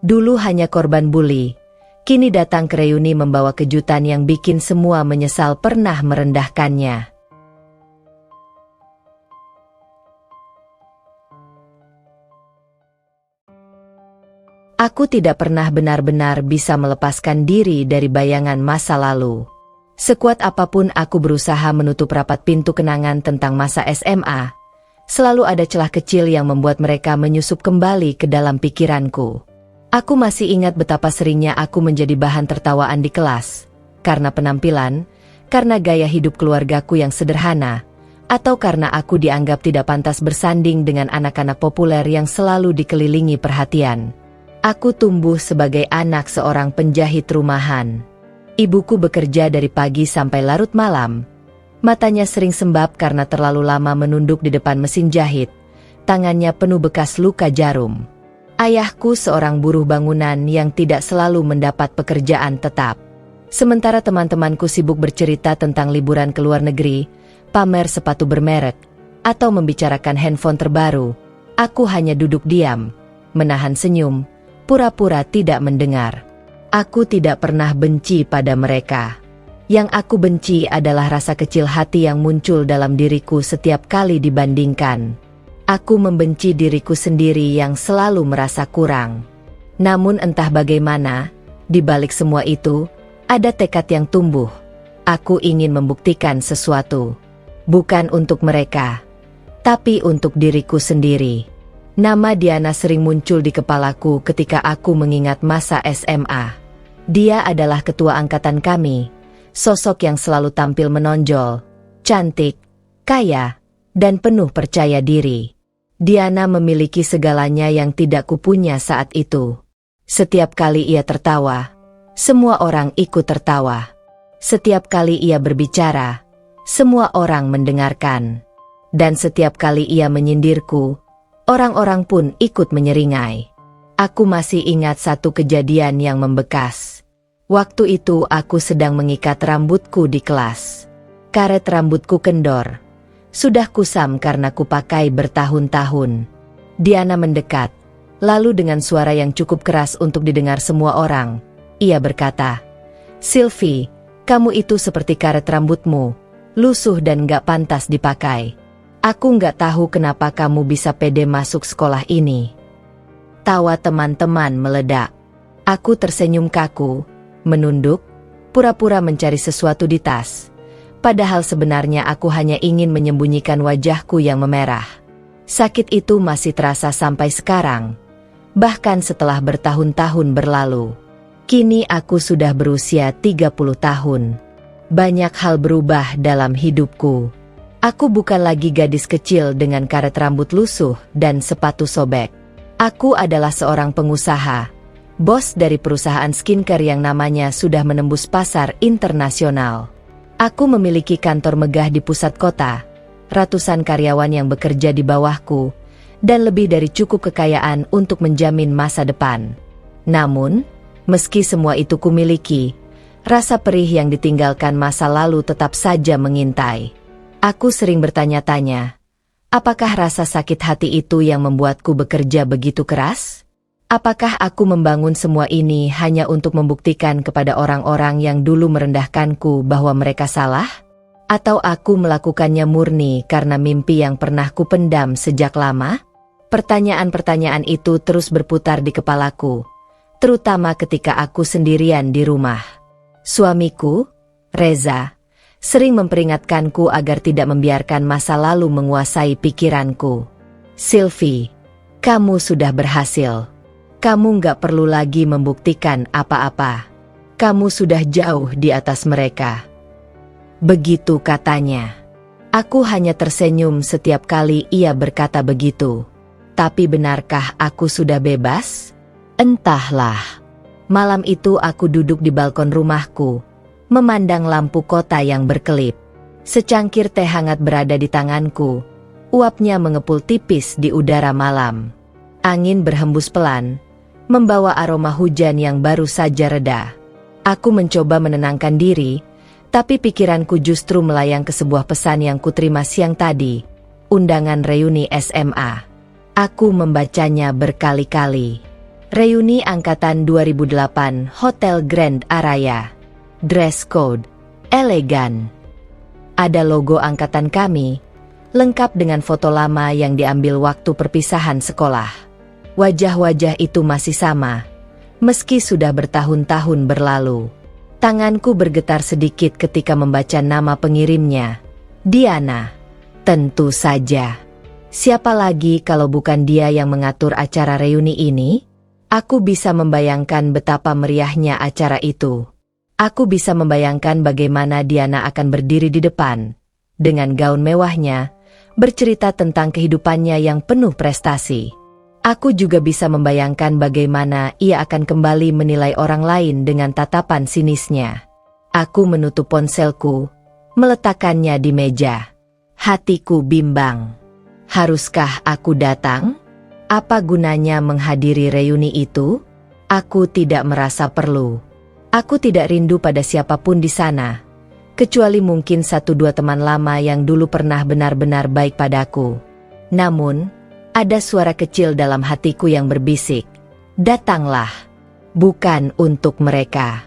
Dulu hanya korban bully, kini datang ke reuni membawa kejutan yang bikin semua menyesal pernah merendahkannya. Aku tidak pernah benar-benar bisa melepaskan diri dari bayangan masa lalu. Sekuat apapun aku berusaha menutup rapat pintu kenangan tentang masa SMA, selalu ada celah kecil yang membuat mereka menyusup kembali ke dalam pikiranku. Aku masih ingat betapa seringnya aku menjadi bahan tertawaan di kelas, karena penampilan, karena gaya hidup keluargaku yang sederhana, atau karena aku dianggap tidak pantas bersanding dengan anak-anak populer yang selalu dikelilingi perhatian. Aku tumbuh sebagai anak seorang penjahit rumahan. Ibuku bekerja dari pagi sampai larut malam. Matanya sering sembab karena terlalu lama menunduk di depan mesin jahit. Tangannya penuh bekas luka jarum. Ayahku seorang buruh bangunan yang tidak selalu mendapat pekerjaan tetap. Sementara teman-temanku sibuk bercerita tentang liburan ke luar negeri, pamer sepatu bermerek, atau membicarakan handphone terbaru, aku hanya duduk diam, menahan senyum, pura-pura tidak mendengar. Aku tidak pernah benci pada mereka. Yang aku benci adalah rasa kecil hati yang muncul dalam diriku setiap kali dibandingkan. Aku membenci diriku sendiri yang selalu merasa kurang. Namun entah bagaimana, di balik semua itu, ada tekad yang tumbuh. Aku ingin membuktikan sesuatu. Bukan untuk mereka, tapi untuk diriku sendiri. Nama Diana sering muncul di kepalaku ketika aku mengingat masa SMA. Dia adalah ketua angkatan kami, sosok yang selalu tampil menonjol, cantik, kaya, dan penuh percaya diri. Diana memiliki segalanya yang tidak kupunya saat itu. Setiap kali ia tertawa, semua orang ikut tertawa. Setiap kali ia berbicara, semua orang mendengarkan. Dan setiap kali ia menyindirku, orang-orang pun ikut menyeringai. Aku masih ingat satu kejadian yang membekas. Waktu itu aku sedang mengikat rambutku di kelas. Karet rambutku kendor. Sudah kusam karena kupakai bertahun-tahun. Diana mendekat, lalu dengan suara yang cukup keras untuk didengar semua orang, ia berkata, "Sylvie, kamu itu seperti karet rambutmu, lusuh dan gak pantas dipakai. Aku nggak tahu kenapa kamu bisa pede masuk sekolah ini." Tawa teman-teman meledak. Aku tersenyum kaku, menunduk, pura-pura mencari sesuatu di tas. Padahal sebenarnya aku hanya ingin menyembunyikan wajahku yang memerah. Sakit itu masih terasa sampai sekarang, bahkan setelah bertahun-tahun berlalu. Kini aku sudah berusia 30 tahun. Banyak hal berubah dalam hidupku. Aku bukan lagi gadis kecil dengan karet rambut lusuh dan sepatu sobek. Aku adalah seorang pengusaha, bos dari perusahaan skincare yang namanya sudah menembus pasar internasional. Aku memiliki kantor megah di pusat kota, ratusan karyawan yang bekerja di bawahku, dan lebih dari cukup kekayaan untuk menjamin masa depan. Namun, meski semua itu kumiliki, rasa perih yang ditinggalkan masa lalu tetap saja mengintai. Aku sering bertanya-tanya, apakah rasa sakit hati itu yang membuatku bekerja begitu keras? Apakah aku membangun semua ini hanya untuk membuktikan kepada orang-orang yang dulu merendahkanku bahwa mereka salah? Atau aku melakukannya murni karena mimpi yang pernah kupendam sejak lama? Pertanyaan-pertanyaan itu terus berputar di kepalaku, terutama ketika aku sendirian di rumah. Suamiku, Reza, sering memperingatkanku agar tidak membiarkan masa lalu menguasai pikiranku. "Sylvie, kamu sudah berhasil. Kamu nggak perlu lagi membuktikan apa-apa. Kamu sudah jauh di atas mereka." Begitu katanya. Aku hanya tersenyum setiap kali ia berkata begitu. Tapi benarkah aku sudah bebas? Entahlah. Malam itu aku duduk di balkon rumahku, memandang lampu kota yang berkelip. Secangkir teh hangat berada di tanganku, uapnya mengepul tipis di udara malam. Angin berhembus pelan, membawa aroma hujan yang baru saja reda. Aku mencoba menenangkan diri, tapi pikiranku justru melayang ke sebuah pesan yang kuterima siang tadi, undangan reuni SMA. Aku membacanya berkali-kali. Reuni Angkatan 2008 Hotel Grand Araya. Dress code elegan. Ada logo angkatan kami, lengkap dengan foto lama yang diambil waktu perpisahan sekolah. Wajah-wajah itu masih sama, meski sudah bertahun-tahun berlalu. Tanganku bergetar sedikit ketika membaca nama pengirimnya, Diana. Tentu saja. Siapa lagi kalau bukan dia yang mengatur acara reuni ini? Aku bisa membayangkan betapa meriahnya acara itu. Aku bisa membayangkan bagaimana Diana akan berdiri di depan, dengan gaun mewahnya, bercerita tentang kehidupannya yang penuh prestasi. Aku juga bisa membayangkan bagaimana ia akan kembali menilai orang lain dengan tatapan sinisnya. Aku menutup ponselku, meletakkannya di meja. Hatiku bimbang. Haruskah aku datang? Apa gunanya menghadiri reuni itu? Aku tidak merasa perlu. Aku tidak rindu pada siapapun di sana, kecuali mungkin 1-2 teman lama yang dulu pernah benar-benar baik padaku. Namun, ada suara kecil dalam hatiku yang berbisik, datanglah. Bukan untuk mereka.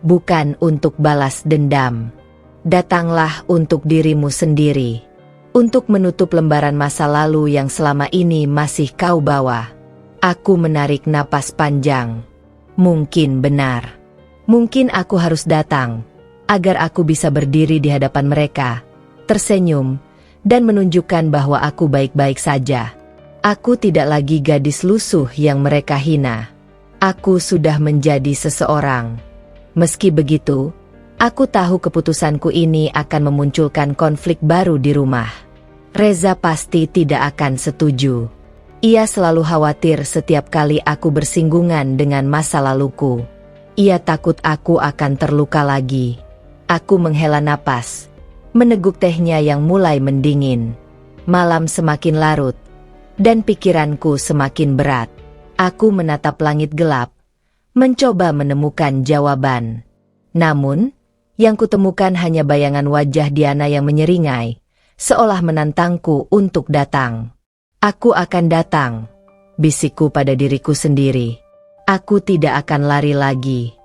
Bukan untuk balas dendam. Datanglah untuk dirimu sendiri. Untuk menutup lembaran masa lalu yang selama ini masih kau bawa. Aku menarik napas panjang. Mungkin benar. Mungkin aku harus datang, agar aku bisa berdiri di hadapan mereka, tersenyum, dan menunjukkan bahwa aku baik-baik saja. Aku tidak lagi gadis lusuh yang mereka hina. Aku sudah menjadi seseorang. Meski begitu, aku tahu keputusanku ini akan memunculkan konflik baru di rumah. Reza pasti tidak akan setuju. Ia selalu khawatir setiap kali aku bersinggungan dengan masa laluku. Ia takut aku akan terluka lagi. Aku menghela napas, meneguk tehnya yang mulai mendingin. Malam semakin larut, dan pikiranku semakin berat. Aku menatap langit gelap, mencoba menemukan jawaban. Namun, yang kutemukan hanya bayangan wajah Diana yang menyeringai, seolah menantangku untuk datang. Aku akan datang, bisikku pada diriku sendiri. Aku tidak akan lari lagi.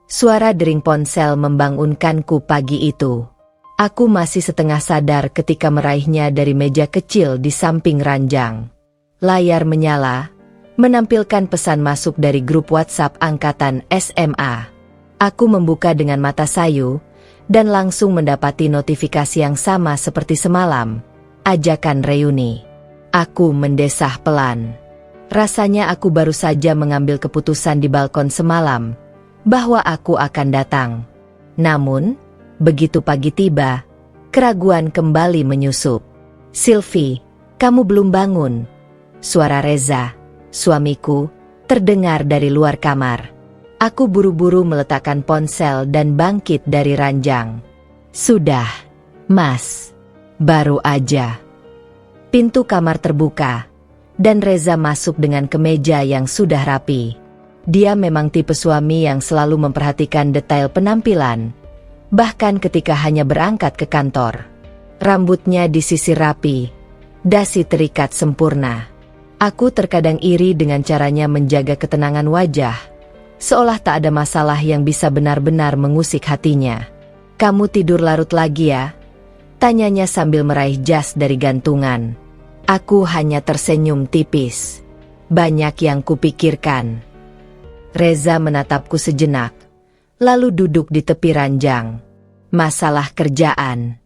Suara dering ponsel membangunkanku pagi itu. Aku masih setengah sadar ketika meraihnya dari meja kecil di samping ranjang. Layar menyala, menampilkan pesan masuk dari grup WhatsApp angkatan SMA. Aku membuka dengan mata sayu, dan langsung mendapati notifikasi yang sama seperti semalam. Ajakan reuni. Aku mendesah pelan. Rasanya aku baru saja mengambil keputusan di balkon semalam, bahwa aku akan datang. Namun, begitu pagi tiba, keraguan kembali menyusup. Sylvie, kamu belum bangun? Suara Reza, suamiku, terdengar dari luar kamar. Aku buru-buru meletakkan ponsel dan bangkit dari ranjang. Sudah, Mas. Baru aja. Pintu kamar terbuka, dan Reza masuk dengan kemeja yang sudah rapi. Dia memang tipe suami yang selalu memperhatikan detail penampilan, bahkan ketika hanya berangkat ke kantor. Rambutnya disisir rapi, dasi terikat sempurna. Aku terkadang iri dengan caranya menjaga ketenangan wajah, seolah tak ada masalah yang bisa benar-benar mengusik hatinya. Kamu tidur larut lagi ya? Tanyanya sambil meraih jas dari gantungan. Aku hanya tersenyum tipis. Banyak yang kupikirkan. Reza menatapku sejenak, lalu duduk di tepi ranjang. Masalah kerjaan.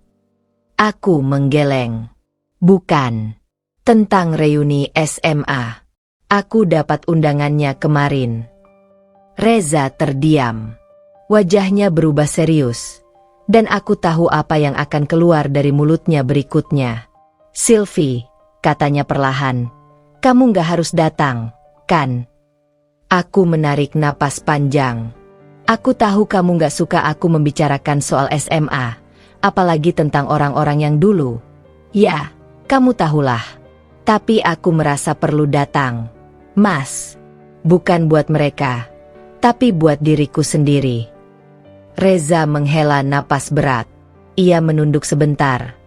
Aku menggeleng. Bukan. Tentang reuni SMA. Aku dapat undangannya kemarin. Reza terdiam. Wajahnya berubah serius. Dan aku tahu apa yang akan keluar dari mulutnya berikutnya. Sylvie, katanya perlahan, kamu gak harus datang, kan? Aku menarik napas panjang. Aku tahu kamu gak suka aku membicarakan soal SMA, apalagi tentang orang-orang yang dulu. Ya, kamu tahulah. Tapi aku merasa perlu datang. Mas, bukan buat mereka, tapi buat diriku sendiri. Reza menghela napas berat. Ia menunduk sebentar,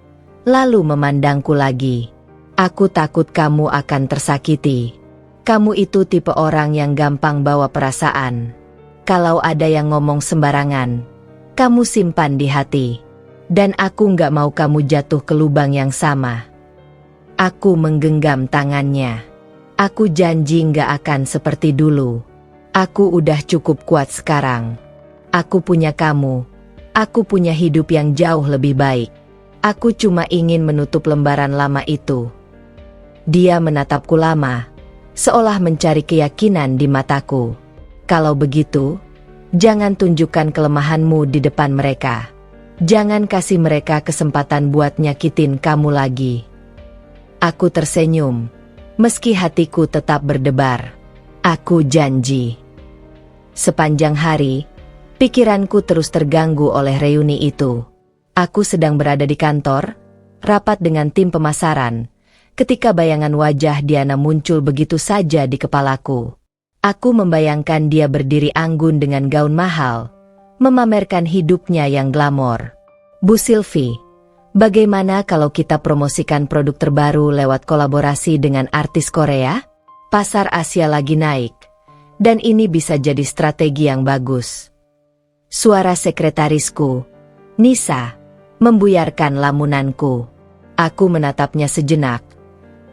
lalu memandangku lagi. Aku takut kamu akan tersakiti. Kamu itu tipe orang yang gampang bawa perasaan. Kalau ada yang ngomong sembarangan, kamu simpan di hati. Dan aku nggak mau kamu jatuh ke lubang yang sama. Aku menggenggam tangannya. Aku janji nggak akan seperti dulu. Aku udah cukup kuat sekarang. Aku punya kamu. Aku punya hidup yang jauh lebih baik. Aku cuma ingin menutup lembaran lama itu. Dia menatapku lama, seolah mencari keyakinan di mataku. Kalau begitu, jangan tunjukkan kelemahanmu di depan mereka. Jangan kasih mereka kesempatan buat nyakitin kamu lagi. Aku tersenyum, meski hatiku tetap berdebar. Aku janji. Sepanjang hari, pikiranku terus terganggu oleh reuni itu. Aku sedang berada di kantor, rapat dengan tim pemasaran, ketika bayangan wajah Diana muncul begitu saja di kepalaku. Aku membayangkan dia berdiri anggun dengan gaun mahal, memamerkan hidupnya yang glamor. Bu Sylvie, bagaimana kalau kita promosikan produk terbaru lewat kolaborasi dengan artis Korea? Pasar Asia lagi naik, dan ini bisa jadi strategi yang bagus. Suara sekretarisku, Nisa, membuyarkan lamunanku. Aku menatapnya sejenak,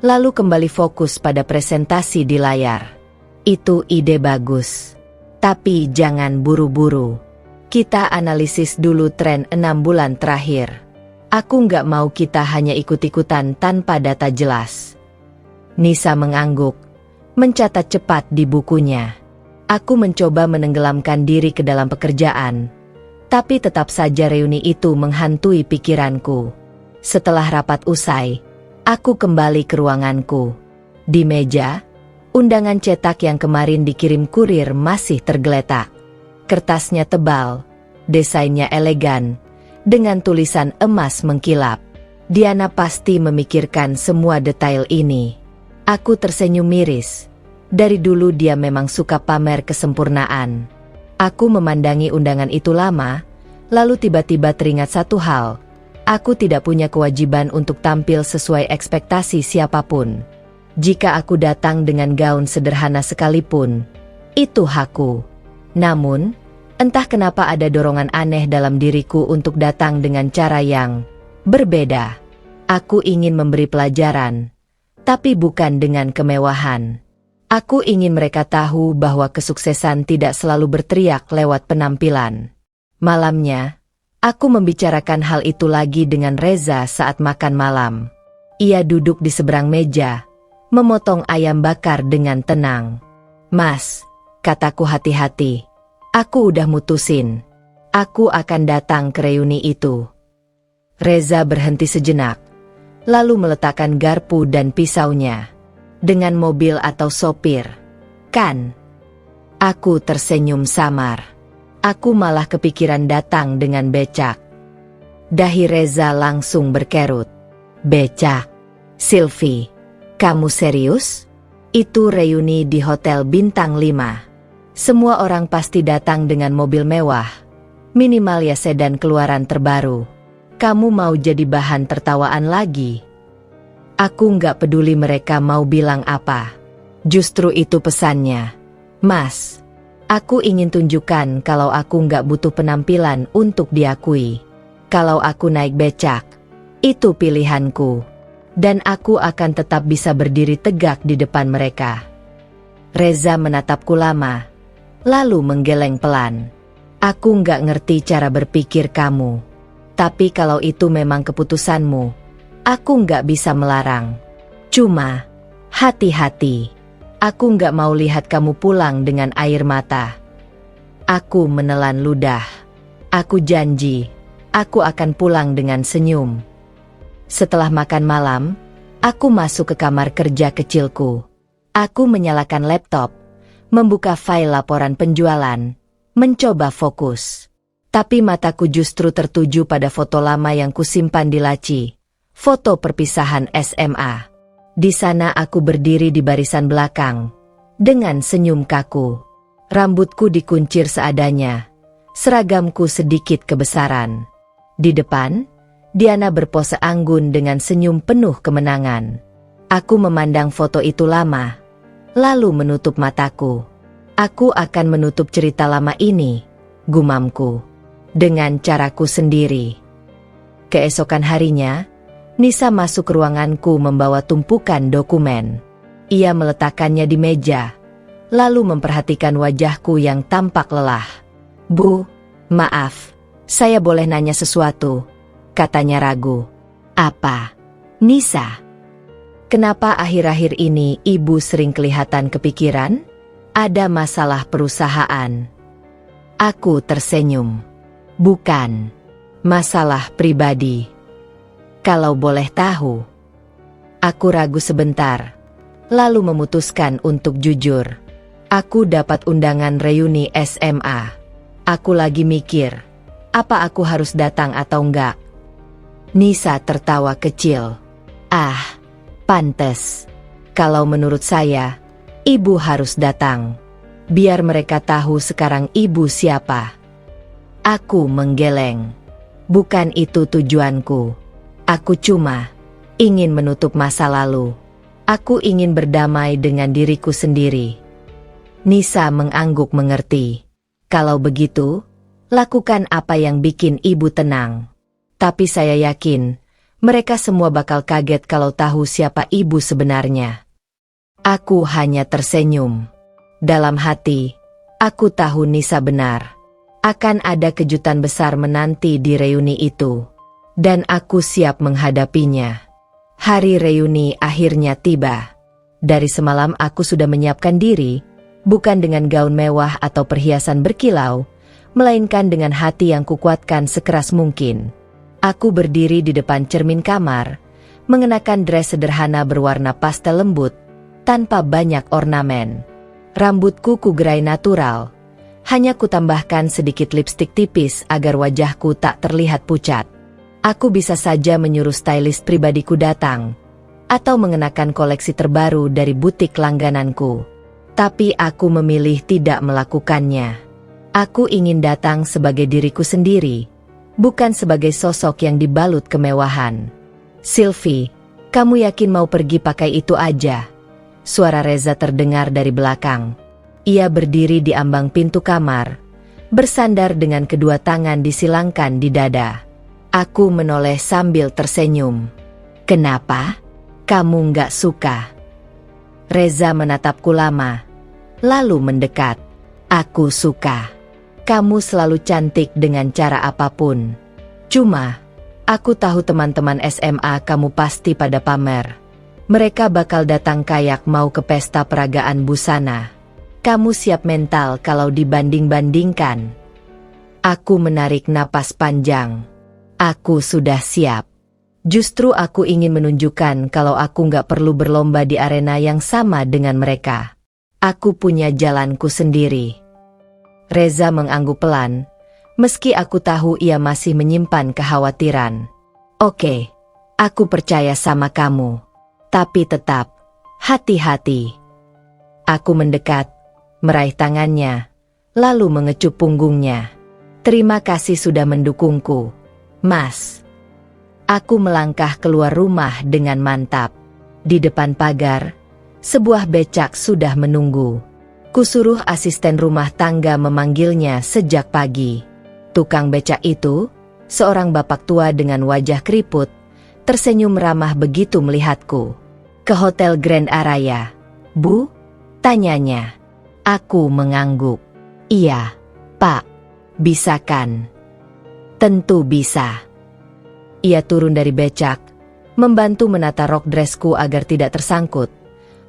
lalu kembali fokus pada presentasi di layar. Itu ide bagus. Tapi jangan buru-buru. Kita analisis dulu tren 6 bulan terakhir. Aku nggak mau kita hanya ikut-ikutan tanpa data jelas. Nisa mengangguk, mencatat cepat di bukunya. Aku mencoba menenggelamkan diri ke dalam pekerjaan, tapi tetap saja reuni itu menghantui pikiranku. Setelah rapat usai, aku kembali ke ruanganku. Di meja, undangan cetak yang kemarin dikirim kurir masih tergeletak. Kertasnya tebal, desainnya elegan, dengan tulisan emas mengkilap. Diana pasti memikirkan semua detail ini. Aku tersenyum miris. Dari dulu dia memang suka pamer kesempurnaan. Aku memandangi undangan itu lama, lalu tiba-tiba teringat satu hal. Aku tidak punya kewajiban untuk tampil sesuai ekspektasi siapapun. Jika aku datang dengan gaun sederhana sekalipun, itu hakku. Namun, entah kenapa ada dorongan aneh dalam diriku untuk datang dengan cara yang berbeda. Aku ingin memberi pelajaran, tapi bukan dengan kemewahan. Aku ingin mereka tahu bahwa kesuksesan tidak selalu berteriak lewat penampilan. Malamnya, aku membicarakan hal itu lagi dengan Reza saat makan malam. Ia duduk di seberang meja, memotong ayam bakar dengan tenang. "Mas," kataku hati-hati, "aku udah mutusin. Aku akan datang ke reuni itu." Reza berhenti sejenak, lalu meletakkan garpu dan pisaunya. "Dengan mobil atau sopir, kan?" Aku tersenyum samar. Aku malah kepikiran datang dengan becak. Dahi Reza langsung berkerut. "Becak? Sylvie, kamu serius? Itu reuni di Hotel Bintang 5. Semua orang pasti datang dengan mobil mewah. Minimal ya sedan keluaran terbaru. Kamu mau jadi bahan tertawaan lagi?" Aku nggak peduli mereka mau bilang apa. Justru itu pesannya. "Mas, aku ingin tunjukkan kalau aku nggak butuh penampilan untuk diakui. Kalau aku naik becak, itu pilihanku. Dan aku akan tetap bisa berdiri tegak di depan mereka." Reza menatapku lama, lalu menggeleng pelan. "Aku nggak ngerti cara berpikir kamu. Tapi kalau itu memang keputusanmu, aku nggak bisa melarang. Cuma, hati-hati. Aku nggak mau lihat kamu pulang dengan air mata." Aku menelan ludah. Aku janji, aku akan pulang dengan senyum. Setelah makan malam, aku masuk ke kamar kerja kecilku. Aku menyalakan laptop, membuka file laporan penjualan, mencoba fokus. Tapi mataku justru tertuju pada foto lama yang kusimpan di laci. Foto perpisahan SMA. Di sana aku berdiri di barisan belakang, dengan senyum kaku. Rambutku dikuncir seadanya, seragamku sedikit kebesaran. Di depan, Diana berpose anggun dengan senyum penuh kemenangan. Aku memandang foto itu lama, lalu menutup mataku. Aku akan menutup cerita lama ini, gumamku, dengan caraku sendiri. Keesokan harinya, Nisa masuk ke ruanganku membawa tumpukan dokumen. Ia meletakkannya di meja, lalu memperhatikan wajahku yang tampak lelah. "Bu, maaf, saya boleh nanya sesuatu?" katanya ragu. "Apa, Nisa? Kenapa akhir-akhir ini ibu sering kelihatan kepikiran? Ada masalah perusahaan?" Aku tersenyum. "Bukan, masalah pribadi." "Kalau boleh tahu?" Aku ragu sebentar, lalu memutuskan untuk jujur. "Aku dapat undangan reuni SMA. Aku lagi mikir, apa aku harus datang atau enggak?" Nisa tertawa kecil. "Ah, pantes. Kalau menurut saya, ibu harus datang. Biar mereka tahu sekarang ibu siapa." Aku menggeleng. "Bukan itu tujuanku. Aku cuma ingin menutup masa lalu. Aku ingin berdamai dengan diriku sendiri." Nisa mengangguk mengerti. "Kalau begitu, lakukan apa yang bikin ibu tenang. Tapi saya yakin, mereka semua bakal kaget kalau tahu siapa ibu sebenarnya." Aku hanya tersenyum. Dalam hati, aku tahu Nisa benar. Akan ada kejutan besar menanti di reuni itu. Dan aku siap menghadapinya. Hari reuni akhirnya tiba. Dari semalam aku sudah menyiapkan diri, bukan dengan gaun mewah atau perhiasan berkilau, melainkan dengan hati yang kukuatkan sekeras mungkin. Aku berdiri di depan cermin kamar, mengenakan dress sederhana berwarna pastel lembut, tanpa banyak ornamen. Rambutku kugerai natural, hanya kutambahkan sedikit lipstik tipis agar wajahku tak terlihat pucat. Aku bisa saja menyuruh stylist pribadiku datang, atau mengenakan koleksi terbaru dari butik langgananku. Tapi aku memilih tidak melakukannya. Aku ingin datang sebagai diriku sendiri, bukan sebagai sosok yang dibalut kemewahan. "Sylvie, kamu yakin mau pergi pakai itu aja?" Suara Reza terdengar dari belakang. Ia berdiri di ambang pintu kamar, bersandar dengan kedua tangan disilangkan di dada. Aku menoleh sambil tersenyum. "Kenapa? Kamu nggak suka?" Reza menatapku lama, lalu mendekat. "Aku suka. Kamu selalu cantik dengan cara apapun. Cuma, aku tahu teman-teman SMA kamu pasti pada pamer. Mereka bakal datang kayak mau ke pesta peragaan busana. Kamu siap mental kalau dibanding-bandingkan?" Aku menarik napas panjang. Aku sudah siap. Justru aku ingin menunjukkan kalau aku nggak perlu berlomba di arena yang sama dengan mereka. Aku punya jalanku sendiri. Reza mengangguk pelan, meski aku tahu ia masih menyimpan kekhawatiran. "Oke, aku percaya sama kamu. Tapi tetap, hati-hati." Aku mendekat, meraih tangannya, lalu mengecup punggungnya. "Terima kasih sudah mendukungku, Mas." Aku melangkah keluar rumah dengan mantap. Di depan pagar, sebuah becak sudah menunggu. Kusuruh asisten rumah tangga memanggilnya sejak pagi. Tukang becak itu, seorang bapak tua dengan wajah keriput, tersenyum ramah begitu melihatku. "Ke Hotel Grand Araya, Bu?" tanyanya. Aku mengangguk. "Iya, Pak. Bisa kan?" "Tentu bisa." Ia turun dari becak, membantu menata rok dressku agar tidak tersangkut.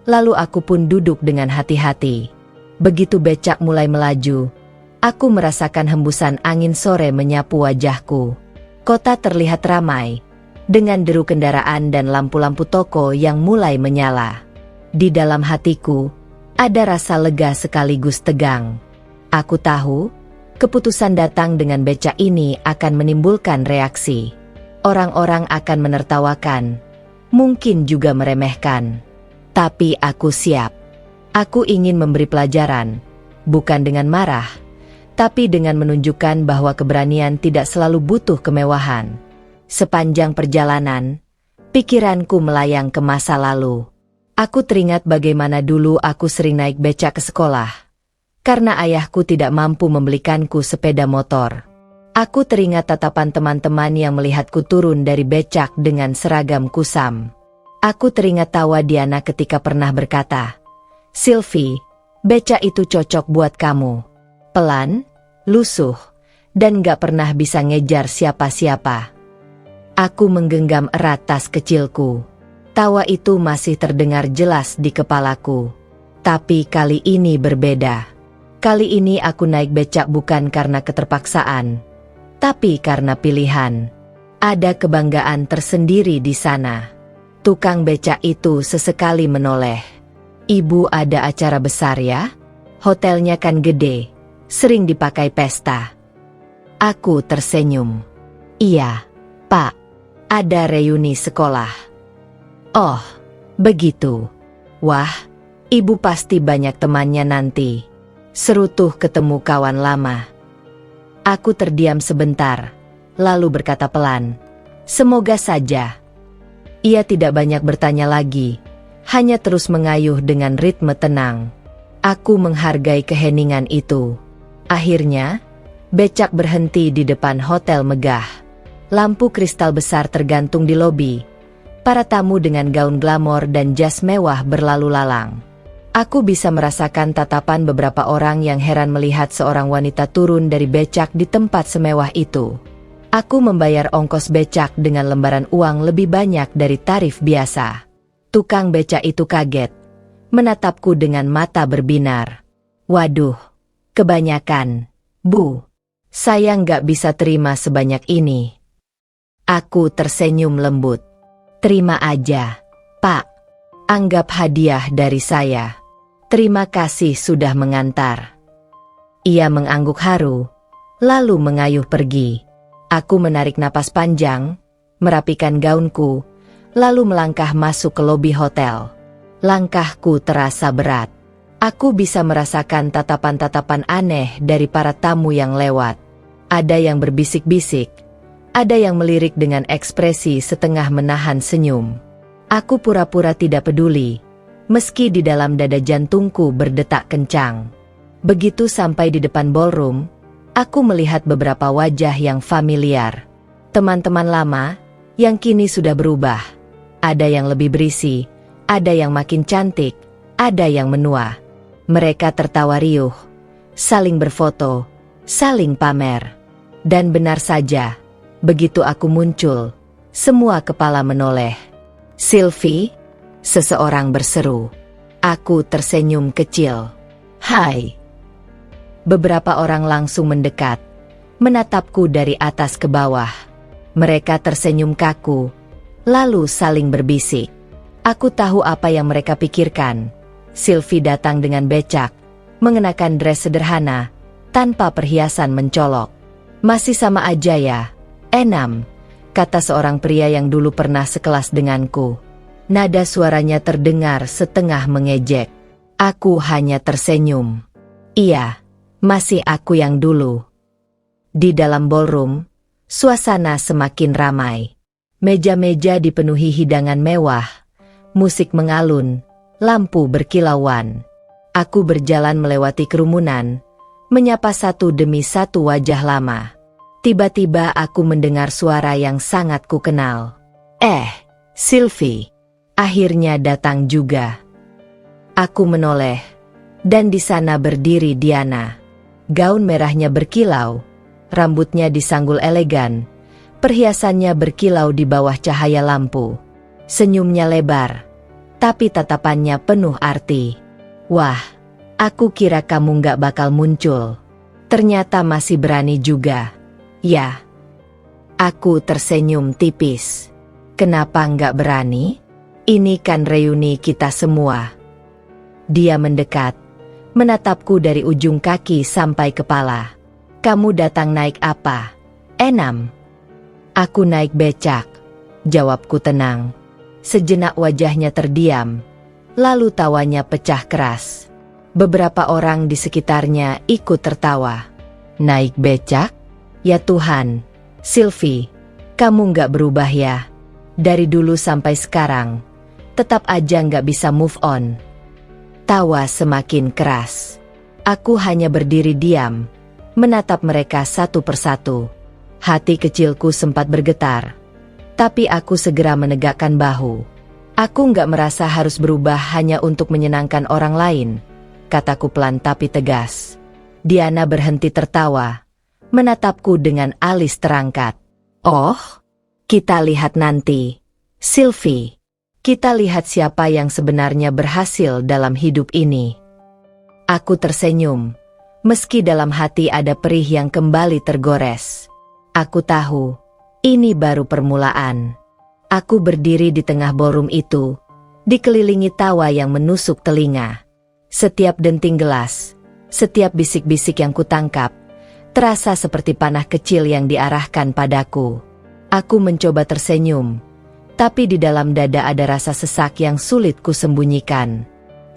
Lalu aku pun duduk dengan hati-hati. Begitu becak mulai melaju, aku merasakan hembusan angin sore menyapu wajahku. Kota terlihat ramai, dengan deru kendaraan dan lampu-lampu toko yang mulai menyala. Di dalam hatiku, ada rasa lega sekaligus tegang. Aku tahu, keputusan datang dengan becak ini akan menimbulkan reaksi. Orang-orang akan menertawakan, mungkin juga meremehkan. Tapi aku siap. Aku ingin memberi pelajaran, bukan dengan marah, tapi dengan menunjukkan bahwa keberanian tidak selalu butuh kemewahan. Sepanjang perjalanan, pikiranku melayang ke masa lalu. Aku teringat bagaimana dulu aku sering naik becak ke sekolah. Karena ayahku tidak mampu membelikanku sepeda motor. Aku teringat tatapan teman-teman yang melihatku turun dari becak dengan seragam kusam. Aku teringat tawa Diana ketika pernah berkata, "Sylvie, becak itu cocok buat kamu. Pelan, lusuh, dan gak pernah bisa ngejar siapa-siapa." Aku menggenggam erat tas kecilku. Tawa itu masih terdengar jelas di kepalaku. Tapi kali ini berbeda. Kali ini aku naik becak bukan karena keterpaksaan, tapi karena pilihan. Ada kebanggaan tersendiri di sana. Tukang becak itu sesekali menoleh. "Ibu ada acara besar ya? Hotelnya kan gede, sering dipakai pesta." Aku tersenyum. "Iya, Pak. Ada reuni sekolah." "Oh, begitu. Wah, ibu pasti banyak temannya nanti. Seru tuh ketemu kawan lama." Aku terdiam sebentar, lalu berkata pelan, "Semoga saja." Ia tidak banyak bertanya lagi, hanya terus mengayuh dengan ritme tenang. Aku menghargai keheningan itu. Akhirnya, becak berhenti di depan hotel megah. Lampu kristal besar tergantung di lobi. Para tamu dengan gaun glamor dan jas mewah berlalu lalang. Aku bisa merasakan tatapan beberapa orang yang heran melihat seorang wanita turun dari becak di tempat semewah itu. Aku membayar ongkos becak dengan lembaran uang lebih banyak dari tarif biasa. Tukang becak itu kaget, menatapku dengan mata berbinar. "Waduh, kebanyakan, Bu. Saya nggak bisa terima sebanyak ini." Aku tersenyum lembut. "Terima aja, Pak. Anggap hadiah dari saya. Terima kasih sudah mengantar." Ia mengangguk haru, lalu mengayuh pergi. Aku menarik napas panjang, merapikan gaunku, lalu melangkah masuk ke lobi hotel. Langkahku terasa berat. Aku bisa merasakan tatapan-tatapan aneh dari para tamu yang lewat. Ada yang berbisik-bisik, ada yang melirik dengan ekspresi setengah menahan senyum. Aku pura-pura tidak peduli, meski di dalam dada jantungku berdetak kencang. Begitu sampai di depan ballroom, aku melihat beberapa wajah yang familiar. Teman-teman lama, yang kini sudah berubah. Ada yang lebih berisi, ada yang makin cantik, ada yang menua. Mereka tertawa riuh, saling berfoto, saling pamer. Dan benar saja, begitu aku muncul, semua kepala menoleh. "Sylvie?" seseorang berseru. Aku tersenyum kecil. "Hai." Beberapa orang langsung mendekat, menatapku dari atas ke bawah. Mereka tersenyum kaku, lalu saling berbisik. Aku tahu apa yang mereka pikirkan. Sylvie datang dengan becak, mengenakan dress sederhana, tanpa perhiasan mencolok. "Masih sama aja ya, Enam," kata seorang pria yang dulu pernah sekelas denganku. Nada suaranya terdengar setengah mengejek. Aku hanya tersenyum. "Iya, masih aku yang dulu." Di dalam ballroom, suasana semakin ramai. Meja-meja dipenuhi hidangan mewah, musik mengalun, lampu berkilauan. Aku berjalan melewati kerumunan, menyapa satu demi satu wajah lama. Tiba-tiba aku mendengar suara yang sangat kukenal. Sylvie, akhirnya datang juga." Aku menoleh, dan di sana berdiri Diana. Gaun merahnya berkilau, rambutnya disanggul elegan, perhiasannya berkilau di bawah cahaya lampu. Senyumnya lebar, tapi tatapannya penuh arti. "Wah, aku kira kamu gak bakal muncul. Ternyata masih berani juga." "Ya." Aku tersenyum tipis. "Kenapa nggak berani? Ini kan reuni kita semua." Dia mendekat, menatapku dari ujung kaki sampai kepala. "Kamu datang naik apa, Enam?" "Aku naik becak," jawabku tenang. Sejenak wajahnya terdiam, lalu tawanya pecah keras. Beberapa orang di sekitarnya ikut tertawa. "Naik becak? Ya Tuhan, Sylvie, kamu nggak berubah ya. Dari dulu sampai sekarang, tetap aja nggak bisa move on. Tawa semakin keras. Aku hanya berdiri diam, menatap mereka satu persatu. Hati kecilku sempat bergetar. Tapi aku segera menegakkan bahu. Aku nggak merasa harus berubah hanya untuk menyenangkan orang lain, kataku pelan tapi tegas. Diana berhenti tertawa, menatapku dengan alis terangkat. Oh, kita lihat nanti, Sylvie. Kita lihat siapa yang sebenarnya berhasil dalam hidup ini. Aku tersenyum, meski dalam hati ada perih yang kembali tergores. Aku tahu, ini baru permulaan. Aku berdiri di tengah ballroom itu, dikelilingi tawa yang menusuk telinga. Setiap denting gelas, setiap bisik-bisik yang kutangkap, terasa seperti panah kecil yang diarahkan padaku. Aku mencoba tersenyum, tapi di dalam dada ada rasa sesak yang sulit kusembunyikan.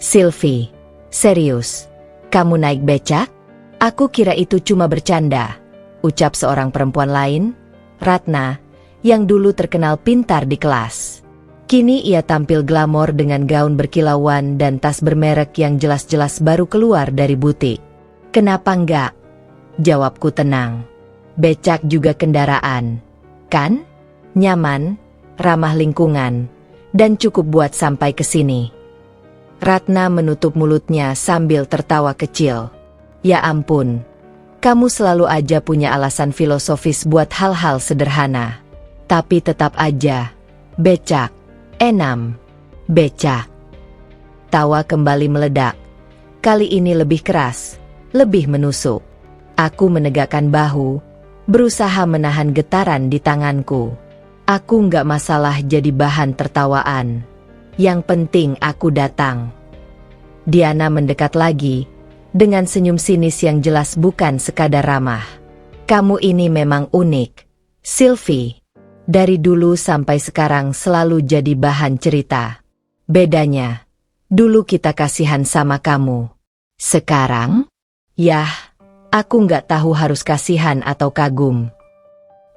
Sylvie, serius, kamu naik becak? Aku kira itu cuma bercanda, ucap seorang perempuan lain, Ratna, yang dulu terkenal pintar di kelas. Kini ia tampil glamor dengan gaun berkilauan dan tas bermerek yang jelas-jelas baru keluar dari butik. Kenapa enggak? Jawabku tenang. Becak juga kendaraan, kan? Nyaman, ramah lingkungan, dan cukup buat sampai ke sini. Ratna menutup mulutnya sambil tertawa kecil. Ya ampun, kamu selalu aja punya alasan filosofis buat hal-hal sederhana. Tapi tetap aja, becak, enam, becak. Tawa kembali meledak. Kali ini lebih keras, lebih menusuk. Aku menegakkan bahu, berusaha menahan getaran di tanganku. Aku nggak masalah jadi bahan tertawaan. Yang penting aku datang. Diana mendekat lagi, dengan senyum sinis yang jelas bukan sekadar ramah. Kamu ini memang unik, Sylvie. Dari dulu sampai sekarang selalu jadi bahan cerita. Bedanya, dulu kita kasihan sama kamu. Sekarang? Yah, aku nggak tahu harus kasihan atau kagum.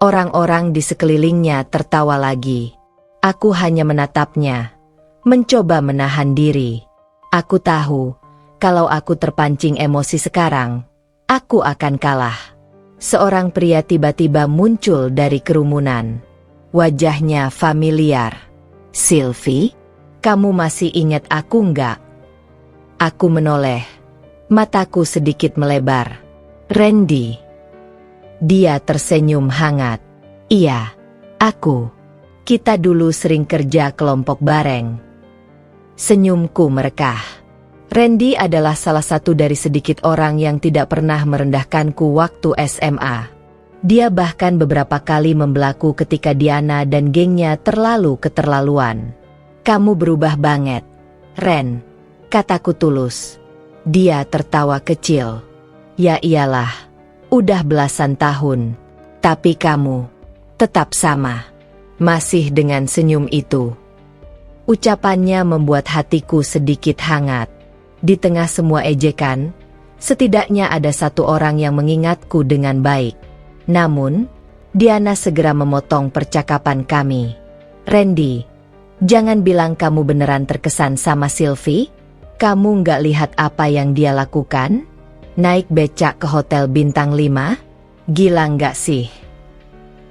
Orang-orang di sekelilingnya tertawa lagi. Aku hanya menatapnya, mencoba menahan diri. Aku tahu, kalau aku terpancing emosi sekarang, aku akan kalah. Seorang pria tiba-tiba muncul dari kerumunan. Wajahnya familiar. Sylvie, kamu masih ingat aku nggak? Aku menoleh. Mataku sedikit melebar. Randy. Dia tersenyum hangat. Iya, aku. Kita dulu sering kerja kelompok bareng. Senyumku merekah. Randy adalah salah satu dari sedikit orang yang tidak pernah merendahkanku waktu SMA. Dia bahkan beberapa kali membelaku ketika Diana dan gengnya terlalu keterlaluan. Kamu berubah banget, Ren, kataku tulus. Dia tertawa kecil. Ya iyalah. Udah belasan tahun, tapi kamu tetap sama, masih dengan senyum itu. Ucapannya membuat hatiku sedikit hangat. Di tengah semua ejekan, setidaknya ada satu orang yang mengingatku dengan baik. Namun, Diana segera memotong percakapan kami. Randy, jangan bilang kamu beneran terkesan sama Sylvie? Kamu nggak lihat apa yang dia lakukan? Naik becak ke hotel bintang 5? Gila nggak sih?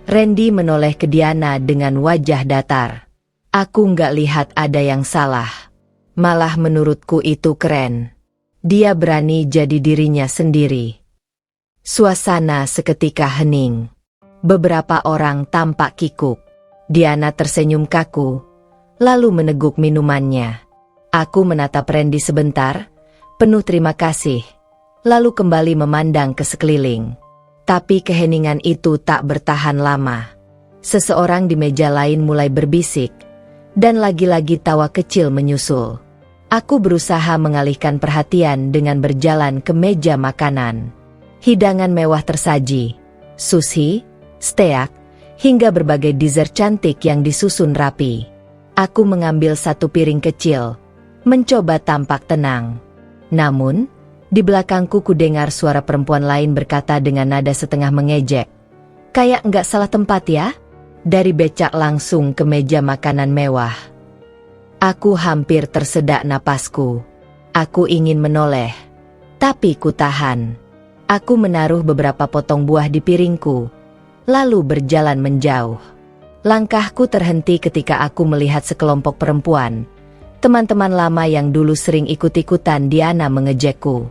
Randy menoleh ke Diana dengan wajah datar. Aku nggak lihat ada yang salah. Malah menurutku itu keren. Dia berani jadi dirinya sendiri. Suasana seketika hening. Beberapa orang tampak kikuk. Diana tersenyum kaku, lalu meneguk minumannya. Aku menatap Randy sebentar, penuh terima kasih. Lalu kembali memandang ke sekeliling. Tapi keheningan itu tak bertahan lama. Seseorang di meja lain mulai berbisik, dan lagi-lagi tawa kecil menyusul. Aku berusaha mengalihkan perhatian dengan berjalan ke meja makanan. Hidangan mewah tersaji, sushi, steak, hingga berbagai dessert cantik yang disusun rapi. Aku mengambil satu piring kecil, mencoba tampak tenang. Namun, di belakangku kudengar suara perempuan lain berkata dengan nada setengah mengejek. Kayak nggak salah tempat ya? Dari becak langsung ke meja makanan mewah. Aku hampir tersedak napasku. Aku ingin menoleh, tapi ku tahan. Aku menaruh beberapa potong buah di piringku, lalu berjalan menjauh. Langkahku terhenti ketika aku melihat sekelompok perempuan, teman-teman lama yang dulu sering ikut-ikutan Diana mengejekku.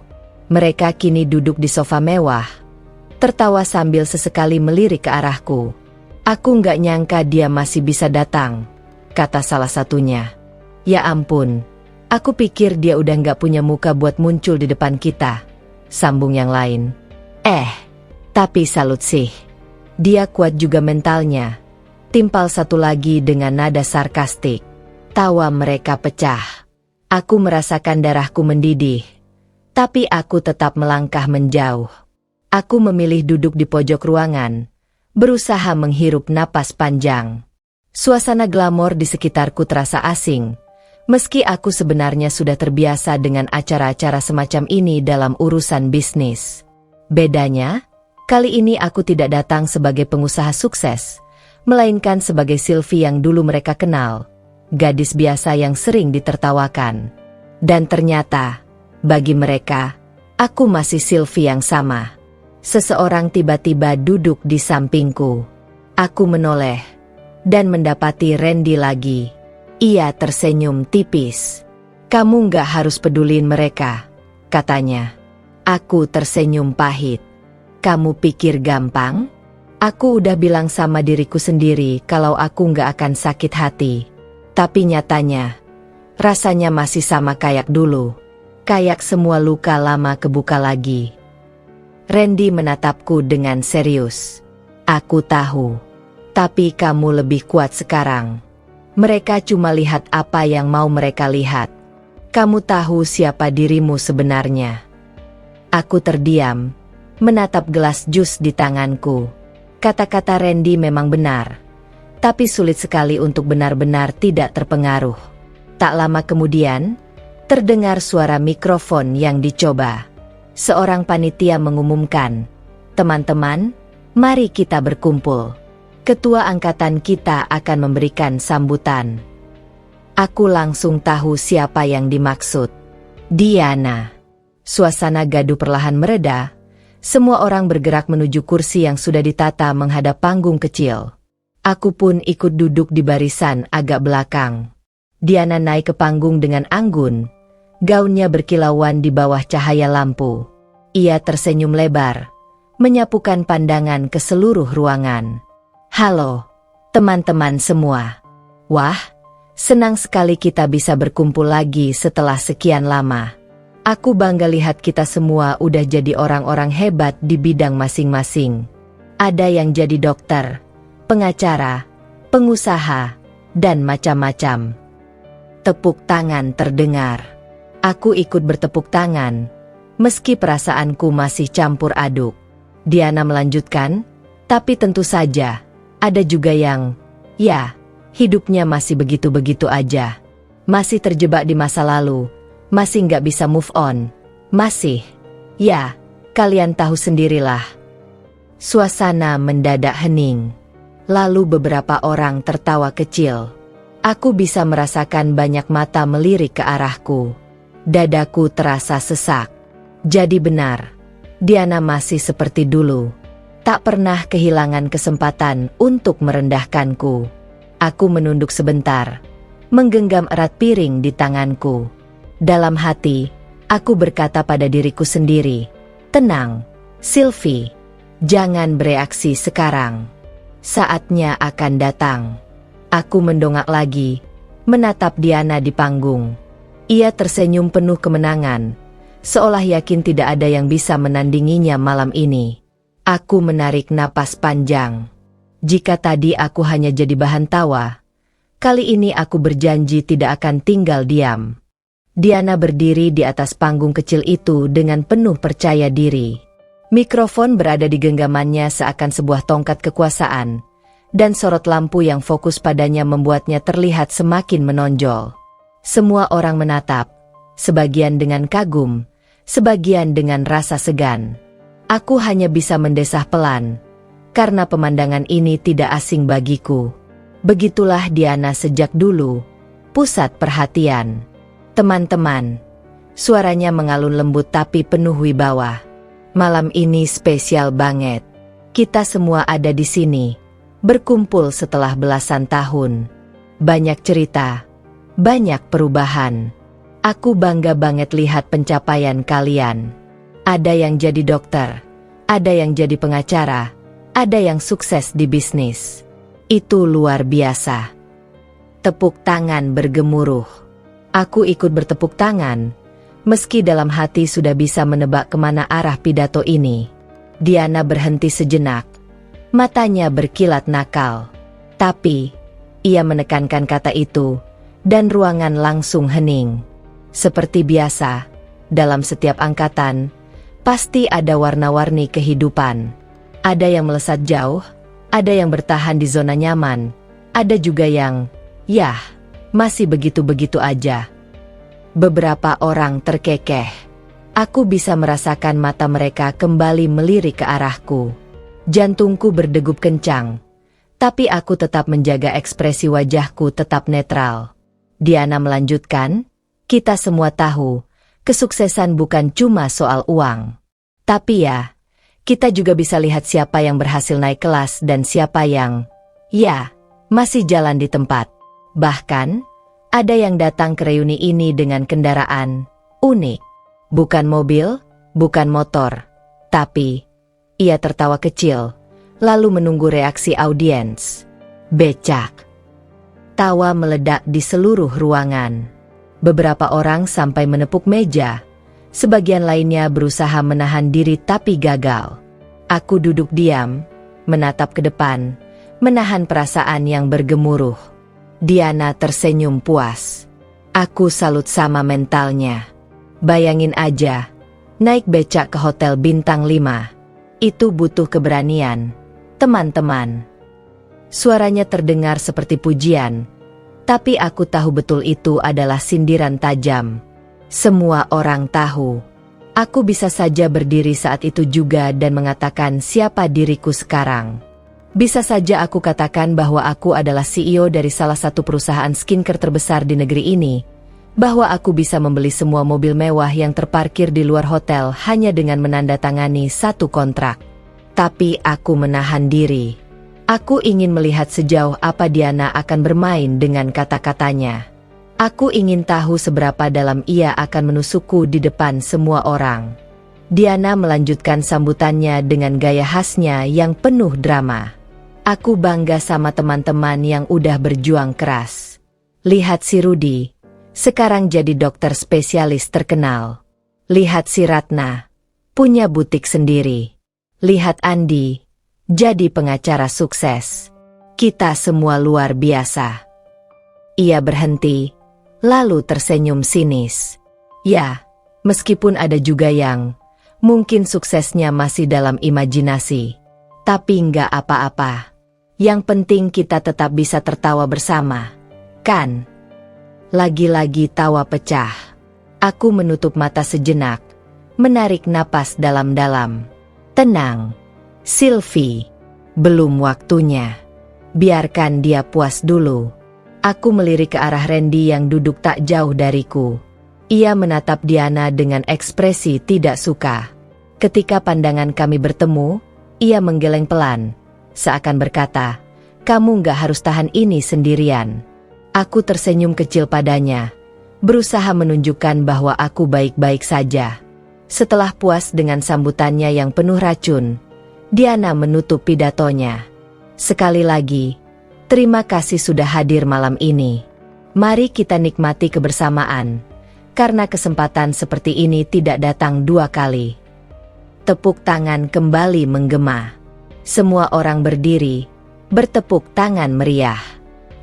Mereka kini duduk di sofa mewah, tertawa sambil sesekali melirik ke arahku. Aku nggak nyangka dia masih bisa datang, kata salah satunya. Ya ampun, aku pikir dia udah nggak punya muka buat muncul di depan kita, sambung yang lain. Tapi salut sih. Dia kuat juga mentalnya, timpal satu lagi dengan nada sarkastik. Tawa mereka pecah. Aku merasakan darahku mendidih, tapi aku tetap melangkah menjauh. Aku memilih duduk di pojok ruangan, berusaha menghirup napas panjang. Suasana glamor di sekitarku terasa asing, meski aku sebenarnya sudah terbiasa dengan acara-acara semacam ini dalam urusan bisnis. Bedanya, kali ini aku tidak datang sebagai pengusaha sukses, melainkan sebagai Sylvie yang dulu mereka kenal, gadis biasa yang sering ditertawakan. Dan ternyata, bagi mereka, aku masih Sylvie yang sama. Seseorang tiba-tiba duduk di sampingku. Aku menoleh, dan mendapati Randy lagi. Ia tersenyum tipis. "Kamu nggak harus pedulin mereka," katanya. Aku tersenyum pahit. "Kamu pikir gampang? Aku udah bilang sama diriku sendiri kalau aku nggak akan sakit hati. Tapi nyatanya, rasanya masih sama kayak dulu. Kayak semua luka lama kebuka lagi." Randy menatapku dengan serius. "Aku tahu. Tapi kamu lebih kuat sekarang. Mereka cuma lihat apa yang mau mereka lihat. Kamu tahu siapa dirimu sebenarnya." Aku terdiam, menatap gelas jus di tanganku. Kata-kata Randy memang benar, tapi sulit sekali untuk benar-benar tidak terpengaruh. Tak lama kemudian, terdengar suara mikrofon yang dicoba. Seorang panitia mengumumkan, "Teman-teman, mari kita berkumpul. Ketua angkatan kita akan memberikan sambutan." Aku langsung tahu siapa yang dimaksud. Diana. Suasana gaduh perlahan mereda. Semua orang bergerak menuju kursi yang sudah ditata menghadap panggung kecil. Aku pun ikut duduk di barisan agak belakang. Diana naik ke panggung dengan anggun. Gaunnya berkilauan di bawah cahaya lampu. Ia tersenyum lebar, menyapukan pandangan ke seluruh ruangan. "Halo, teman-teman semua. Wah, senang sekali kita bisa berkumpul lagi setelah sekian lama. Aku bangga lihat kita semua udah jadi orang-orang hebat di bidang masing-masing. Ada yang jadi dokter, pengacara, pengusaha, dan macam-macam." Tepuk tangan terdengar. Aku ikut bertepuk tangan, meski perasaanku masih campur aduk. Diana melanjutkan, "Tapi tentu saja, ada juga yang, ya, hidupnya masih begitu-begitu aja. Masih terjebak di masa lalu, masih nggak bisa move on. Masih, ya, kalian tahu sendirilah." Suasana mendadak hening. Lalu beberapa orang tertawa kecil. Aku bisa merasakan banyak mata melirik ke arahku. Dadaku terasa sesak. Jadi benar, Diana masih seperti dulu. Tak pernah kehilangan kesempatan untuk merendahkanku. Aku menunduk sebentar, menggenggam erat piring di tanganku. Dalam hati, aku berkata pada diriku sendiri, "Tenang, Sylvie. Jangan bereaksi sekarang. Saatnya akan datang." Aku mendongak lagi, menatap Diana di panggung. Ia tersenyum penuh kemenangan, seolah yakin tidak ada yang bisa menandinginya malam ini. Aku menarik napas panjang. Jika tadi aku hanya jadi bahan tawa, kali ini aku berjanji tidak akan tinggal diam. Diana berdiri di atas panggung kecil itu dengan penuh percaya diri. Mikrofon berada di genggamannya seakan sebuah tongkat kekuasaan, dan sorot lampu yang fokus padanya membuatnya terlihat semakin menonjol. Semua orang menatap, sebagian dengan kagum, sebagian dengan rasa segan. Aku hanya bisa mendesah pelan, karena pemandangan ini tidak asing bagiku. Begitulah Diana sejak dulu, pusat perhatian. Teman-teman, suaranya mengalun lembut tapi penuh wibawa. Malam ini spesial banget. Kita semua ada di sini, berkumpul setelah belasan tahun. Banyak cerita, banyak perubahan. Aku bangga banget lihat pencapaian kalian. Ada yang jadi dokter, ada yang jadi pengacara, ada yang sukses di bisnis. Itu luar biasa. Tepuk tangan bergemuruh. Aku ikut bertepuk tangan, meski dalam hati sudah bisa menebak kemana arah pidato ini. Diana berhenti sejenak. Matanya berkilat nakal. Tapi, ia menekankan kata itu, dan ruangan langsung hening. Seperti biasa, dalam setiap angkatan, pasti ada warna-warni kehidupan. Ada yang melesat jauh, ada yang bertahan di zona nyaman, ada juga yang, yah, masih begitu-begitu aja. Beberapa orang terkekeh. Aku bisa merasakan mata mereka kembali melirik ke arahku. Jantungku berdegup kencang. Tapi aku tetap menjaga ekspresi wajahku tetap netral. Diana melanjutkan, kita semua tahu, kesuksesan bukan cuma soal uang. Tapi ya, kita juga bisa lihat siapa yang berhasil naik kelas dan siapa yang, ya, masih jalan di tempat. Bahkan, ada yang datang ke reuni ini dengan kendaraan unik. Bukan mobil, bukan motor. Tapi, ia tertawa kecil, lalu menunggu reaksi audiens. Becak. Tawa meledak di seluruh ruangan. Beberapa orang sampai menepuk meja. Sebagian lainnya berusaha menahan diri tapi gagal. Aku duduk diam, menatap ke depan, menahan perasaan yang bergemuruh. Diana tersenyum puas. Aku salut sama mentalnya. Bayangin aja, naik becak ke hotel bintang 5. Itu butuh keberanian, teman-teman. Suaranya terdengar seperti pujian, tapi aku tahu betul itu adalah sindiran tajam. Semua orang tahu. Aku bisa saja berdiri saat itu juga dan mengatakan siapa diriku sekarang. Bisa saja aku katakan bahwa aku adalah CEO dari salah satu perusahaan skincare terbesar di negeri ini, bahwa aku bisa membeli semua mobil mewah yang terparkir di luar hotel hanya dengan menandatangani satu kontrak. Tapi aku menahan diri. Aku ingin melihat sejauh apa Diana akan bermain dengan kata-katanya. Aku ingin tahu seberapa dalam ia akan menusukku di depan semua orang. Diana melanjutkan sambutannya dengan gaya khasnya yang penuh drama. Aku bangga sama teman-teman yang udah berjuang keras. Lihat si Rudy, sekarang jadi dokter spesialis terkenal. Lihat si Ratna, punya butik sendiri. Lihat Andi, jadi pengacara sukses. Kita semua luar biasa. Ia berhenti, lalu tersenyum sinis. Ya, meskipun ada juga yang mungkin suksesnya masih dalam imajinasi. Tapi nggak apa-apa. Yang penting kita tetap bisa tertawa bersama, kan? Lagi-lagi tawa pecah. Aku menutup mata sejenak, menarik napas dalam-dalam. Tenang, Sylvie, belum waktunya. Biarkan dia puas dulu. Aku melirik ke arah Randy yang duduk tak jauh dariku. Ia menatap Diana dengan ekspresi tidak suka. Ketika pandangan kami bertemu, ia menggeleng pelan, seakan berkata, "Kamu nggak harus tahan ini sendirian." Aku tersenyum kecil padanya, berusaha menunjukkan bahwa aku baik-baik saja. Setelah puas dengan sambutannya yang penuh racun, Diana menutup pidatonya. Sekali lagi, terima kasih sudah hadir malam ini. Mari kita nikmati kebersamaan, karena kesempatan seperti ini tidak datang dua kali. Tepuk tangan kembali menggema. Semua orang berdiri, bertepuk tangan meriah.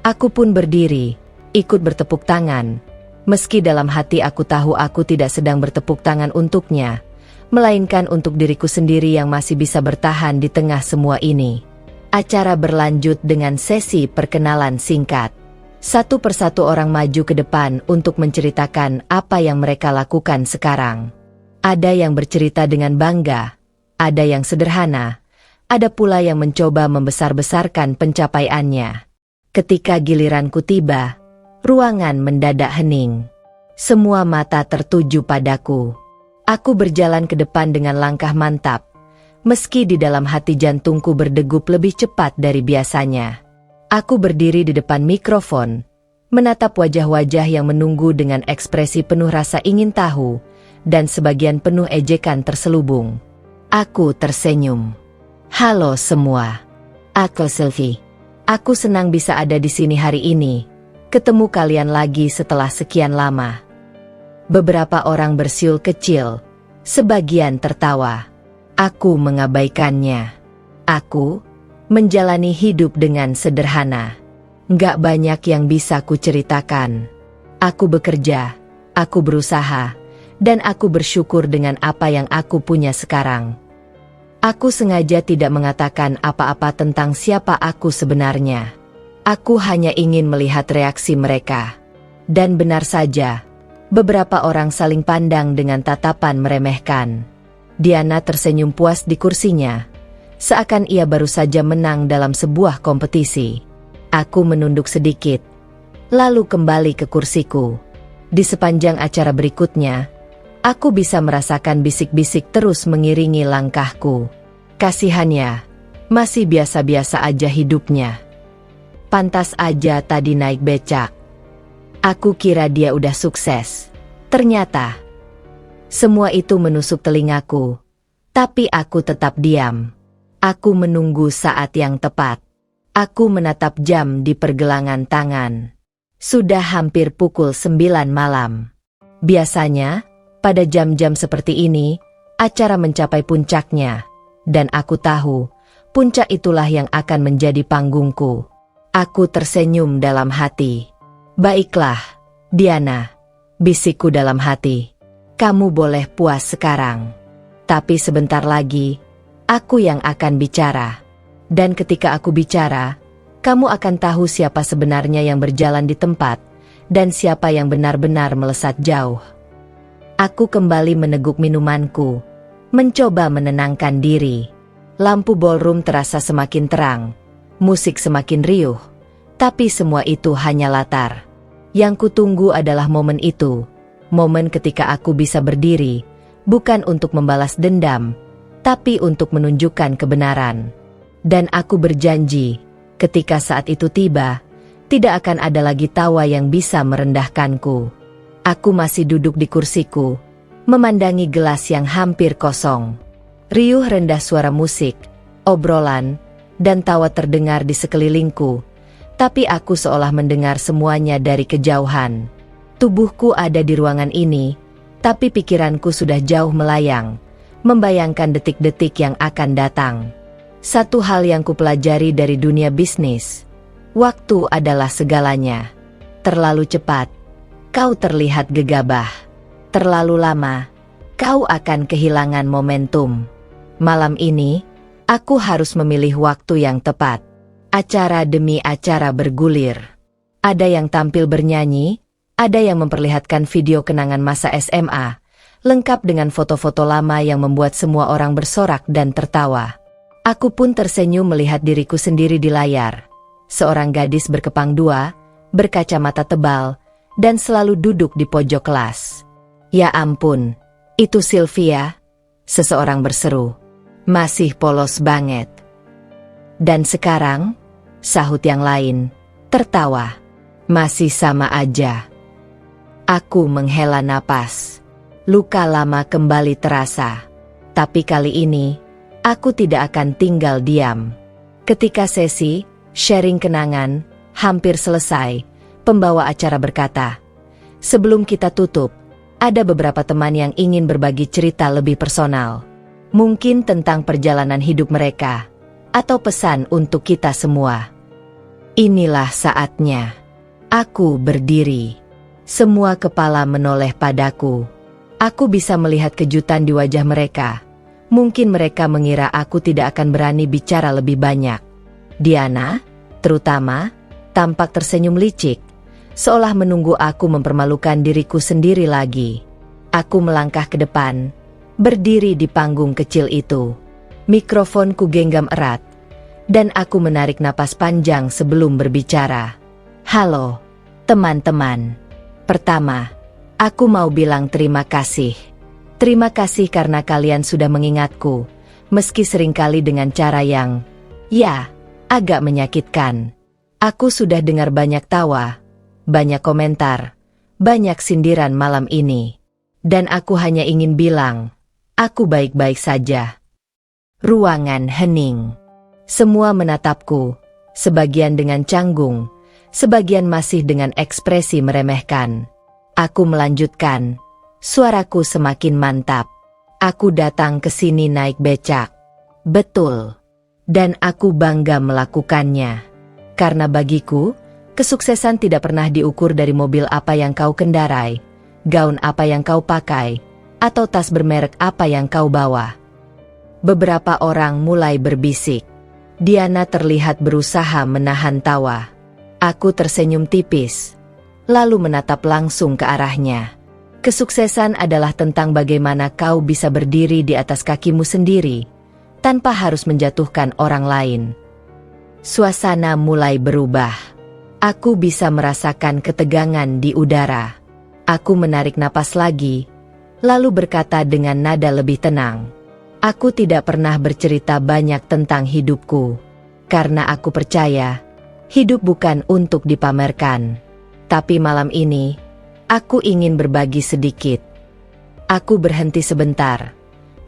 Aku pun berdiri, ikut bertepuk tangan. Meski dalam hati aku tahu aku tidak sedang bertepuk tangan untuknya, melainkan untuk diriku sendiri yang masih bisa bertahan di tengah semua ini. Acara berlanjut dengan sesi perkenalan singkat. Satu persatu orang maju ke depan untuk menceritakan apa yang mereka lakukan sekarang. Ada yang bercerita dengan bangga, ada yang sederhana, ada pula yang mencoba membesar-besarkan pencapaiannya. Ketika giliranku tiba, Ruangan mendadak hening. Semua mata tertuju padaku. Aku berjalan ke depan dengan langkah mantap, meski di dalam hati jantungku berdegup lebih cepat dari biasanya. Aku berdiri di depan mikrofon, menatap wajah-wajah yang menunggu dengan ekspresi penuh rasa ingin tahu, dan sebagian penuh ejekan terselubung. Aku tersenyum. Halo semua. Aku Sylvie. Aku senang bisa ada di sini hari ini, ketemu kalian lagi setelah sekian lama. Beberapa orang bersiul kecil, sebagian tertawa. Aku mengabaikannya. Aku menjalani hidup dengan sederhana. Nggak banyak yang bisa kuceritakan. Aku bekerja, aku berusaha, dan aku bersyukur dengan apa yang aku punya sekarang. Aku sengaja tidak mengatakan apa-apa tentang siapa aku sebenarnya. Aku hanya ingin melihat reaksi mereka. Dan benar saja, beberapa orang saling pandang dengan tatapan meremehkan. Diana tersenyum puas di kursinya, seakan ia baru saja menang dalam sebuah kompetisi. Aku menunduk sedikit, lalu kembali ke kursiku. Di sepanjang acara berikutnya, aku bisa merasakan bisik-bisik terus mengiringi langkahku. Kasihannya, masih biasa-biasa aja hidupnya. Pantas aja tadi naik becak. Aku kira dia udah sukses. Ternyata, semua itu menusuk telingaku. Tapi aku tetap diam. Aku menunggu saat yang tepat. Aku menatap jam di pergelangan tangan. Sudah hampir pukul 9 malam. Biasanya, pada jam-jam seperti ini, acara mencapai puncaknya. Dan aku tahu, puncak itulah yang akan menjadi panggungku. Aku tersenyum dalam hati. Baiklah, Diana, bisikku dalam hati. Kamu boleh puas sekarang. Tapi sebentar lagi, aku yang akan bicara. Dan ketika aku bicara, kamu akan tahu siapa sebenarnya yang berjalan di tempat, dan siapa yang benar-benar melesat jauh. Aku kembali meneguk minumanku, mencoba menenangkan diri. Lampu ballroom terasa semakin terang, musik semakin riuh, tapi semua itu hanya latar. Yang kutunggu adalah momen itu, momen ketika aku bisa berdiri, bukan untuk membalas dendam, tapi untuk menunjukkan kebenaran. Dan aku berjanji, ketika saat itu tiba, tidak akan ada lagi tawa yang bisa merendahkanku. Aku masih duduk di kursiku, memandangi gelas yang hampir kosong. Riuh rendah suara musik, obrolan, dan tawa terdengar di sekelilingku. Tapi aku seolah mendengar semuanya dari kejauhan. Tubuhku ada di ruangan ini, tapi pikiranku sudah jauh melayang, membayangkan detik-detik yang akan datang. Satu hal yang kupelajari dari dunia bisnis, waktu adalah segalanya. Terlalu cepat, kau terlihat gegabah. Terlalu lama, kau akan kehilangan momentum. Malam ini, aku harus memilih waktu yang tepat. Acara demi acara bergulir. Ada yang tampil bernyanyi, ada yang memperlihatkan video kenangan masa SMA, lengkap dengan foto-foto lama yang membuat semua orang bersorak dan tertawa. Aku pun tersenyum melihat diriku sendiri di layar. Seorang gadis berkepang dua, berkacamata tebal, dan selalu duduk di pojok kelas. Ya ampun, itu Sylvia, seseorang berseru. Masih polos banget. Dan sekarang, sahut yang lain, tertawa. Masih sama aja. Aku menghela napas. Luka lama kembali terasa. Tapi kali ini, aku tidak akan tinggal diam. Ketika sesi, sharing kenangan, hampir selesai, pembawa acara berkata, "Sebelum kita tutup, ada beberapa teman yang ingin berbagi cerita lebih personal. Mungkin tentang perjalanan hidup mereka, atau pesan untuk kita semua." Inilah saatnya. Aku berdiri. Semua kepala menoleh padaku. Aku bisa melihat kejutan di wajah mereka. Mungkin mereka mengira aku tidak akan berani bicara lebih banyak. Diana, terutama, tampak tersenyum licik, seolah menunggu aku mempermalukan diriku sendiri lagi. Aku melangkah ke depan, berdiri di panggung kecil itu. Mikrofonku genggam erat, dan aku menarik napas panjang sebelum berbicara. "Halo, Teman-teman, pertama, aku mau bilang terima kasih. Terima kasih karena kalian sudah mengingatku, meski seringkali dengan cara yang, ya, agak menyakitkan. Aku sudah dengar banyak tawa, banyak komentar, banyak sindiran malam ini. Dan aku hanya ingin bilang, aku baik-baik saja. Ruangan hening. Semua menatapku, sebagian dengan canggung, sebagian masih dengan ekspresi meremehkan. Aku melanjutkan, suaraku semakin mantap. Aku datang ke sini naik becak. Betul. Dan aku bangga melakukannya. Karena bagiku, kesuksesan tidak pernah diukur dari mobil apa yang kau kendarai, gaun apa yang kau pakai, atau tas bermerek apa yang kau bawa. Beberapa orang mulai berbisik. Diana terlihat berusaha menahan tawa. Aku tersenyum tipis, lalu menatap langsung ke arahnya. Kesuksesan adalah tentang bagaimana kau bisa berdiri di atas kakimu sendiri, tanpa harus menjatuhkan orang lain. Suasana mulai berubah. Aku bisa merasakan ketegangan di udara. Aku menarik napas lagi, lalu berkata dengan nada lebih tenang. Aku tidak pernah bercerita banyak tentang hidupku, karena aku percaya, hidup bukan untuk dipamerkan. Tapi malam ini, aku ingin berbagi sedikit. Aku berhenti sebentar,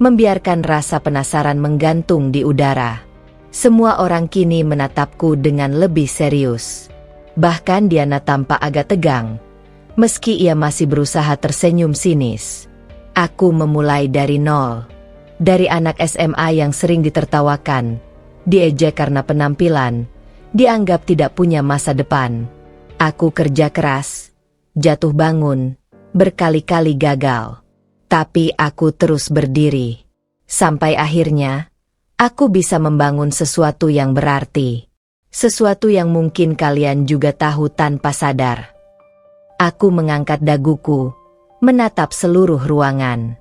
membiarkan rasa penasaran menggantung di udara. Semua orang kini menatapku dengan lebih serius. Bahkan Diana tampak agak tegang, meski ia masih berusaha tersenyum sinis. Aku memulai dari nol. Dari anak SMA yang sering ditertawakan, diejek karena penampilan, dianggap tidak punya masa depan. Aku kerja keras, jatuh bangun, berkali-kali gagal. Tapi aku terus berdiri. Sampai akhirnya, aku bisa membangun sesuatu yang berarti. Sesuatu yang mungkin kalian juga tahu tanpa sadar. Aku mengangkat daguku, menatap seluruh ruangan.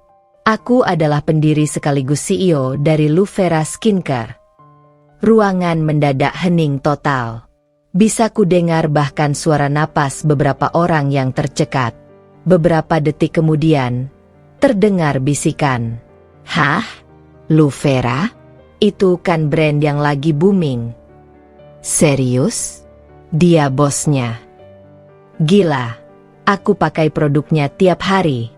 Aku adalah pendiri sekaligus CEO dari Luvera Skincare. Ruangan mendadak hening total. Bisa ku dengar bahkan suara napas beberapa orang yang tercekat. Beberapa detik kemudian, terdengar bisikan. Hah? Luvera? Itu kan brand yang lagi booming. Serius? Dia bosnya. Gila, aku pakai produknya tiap hari.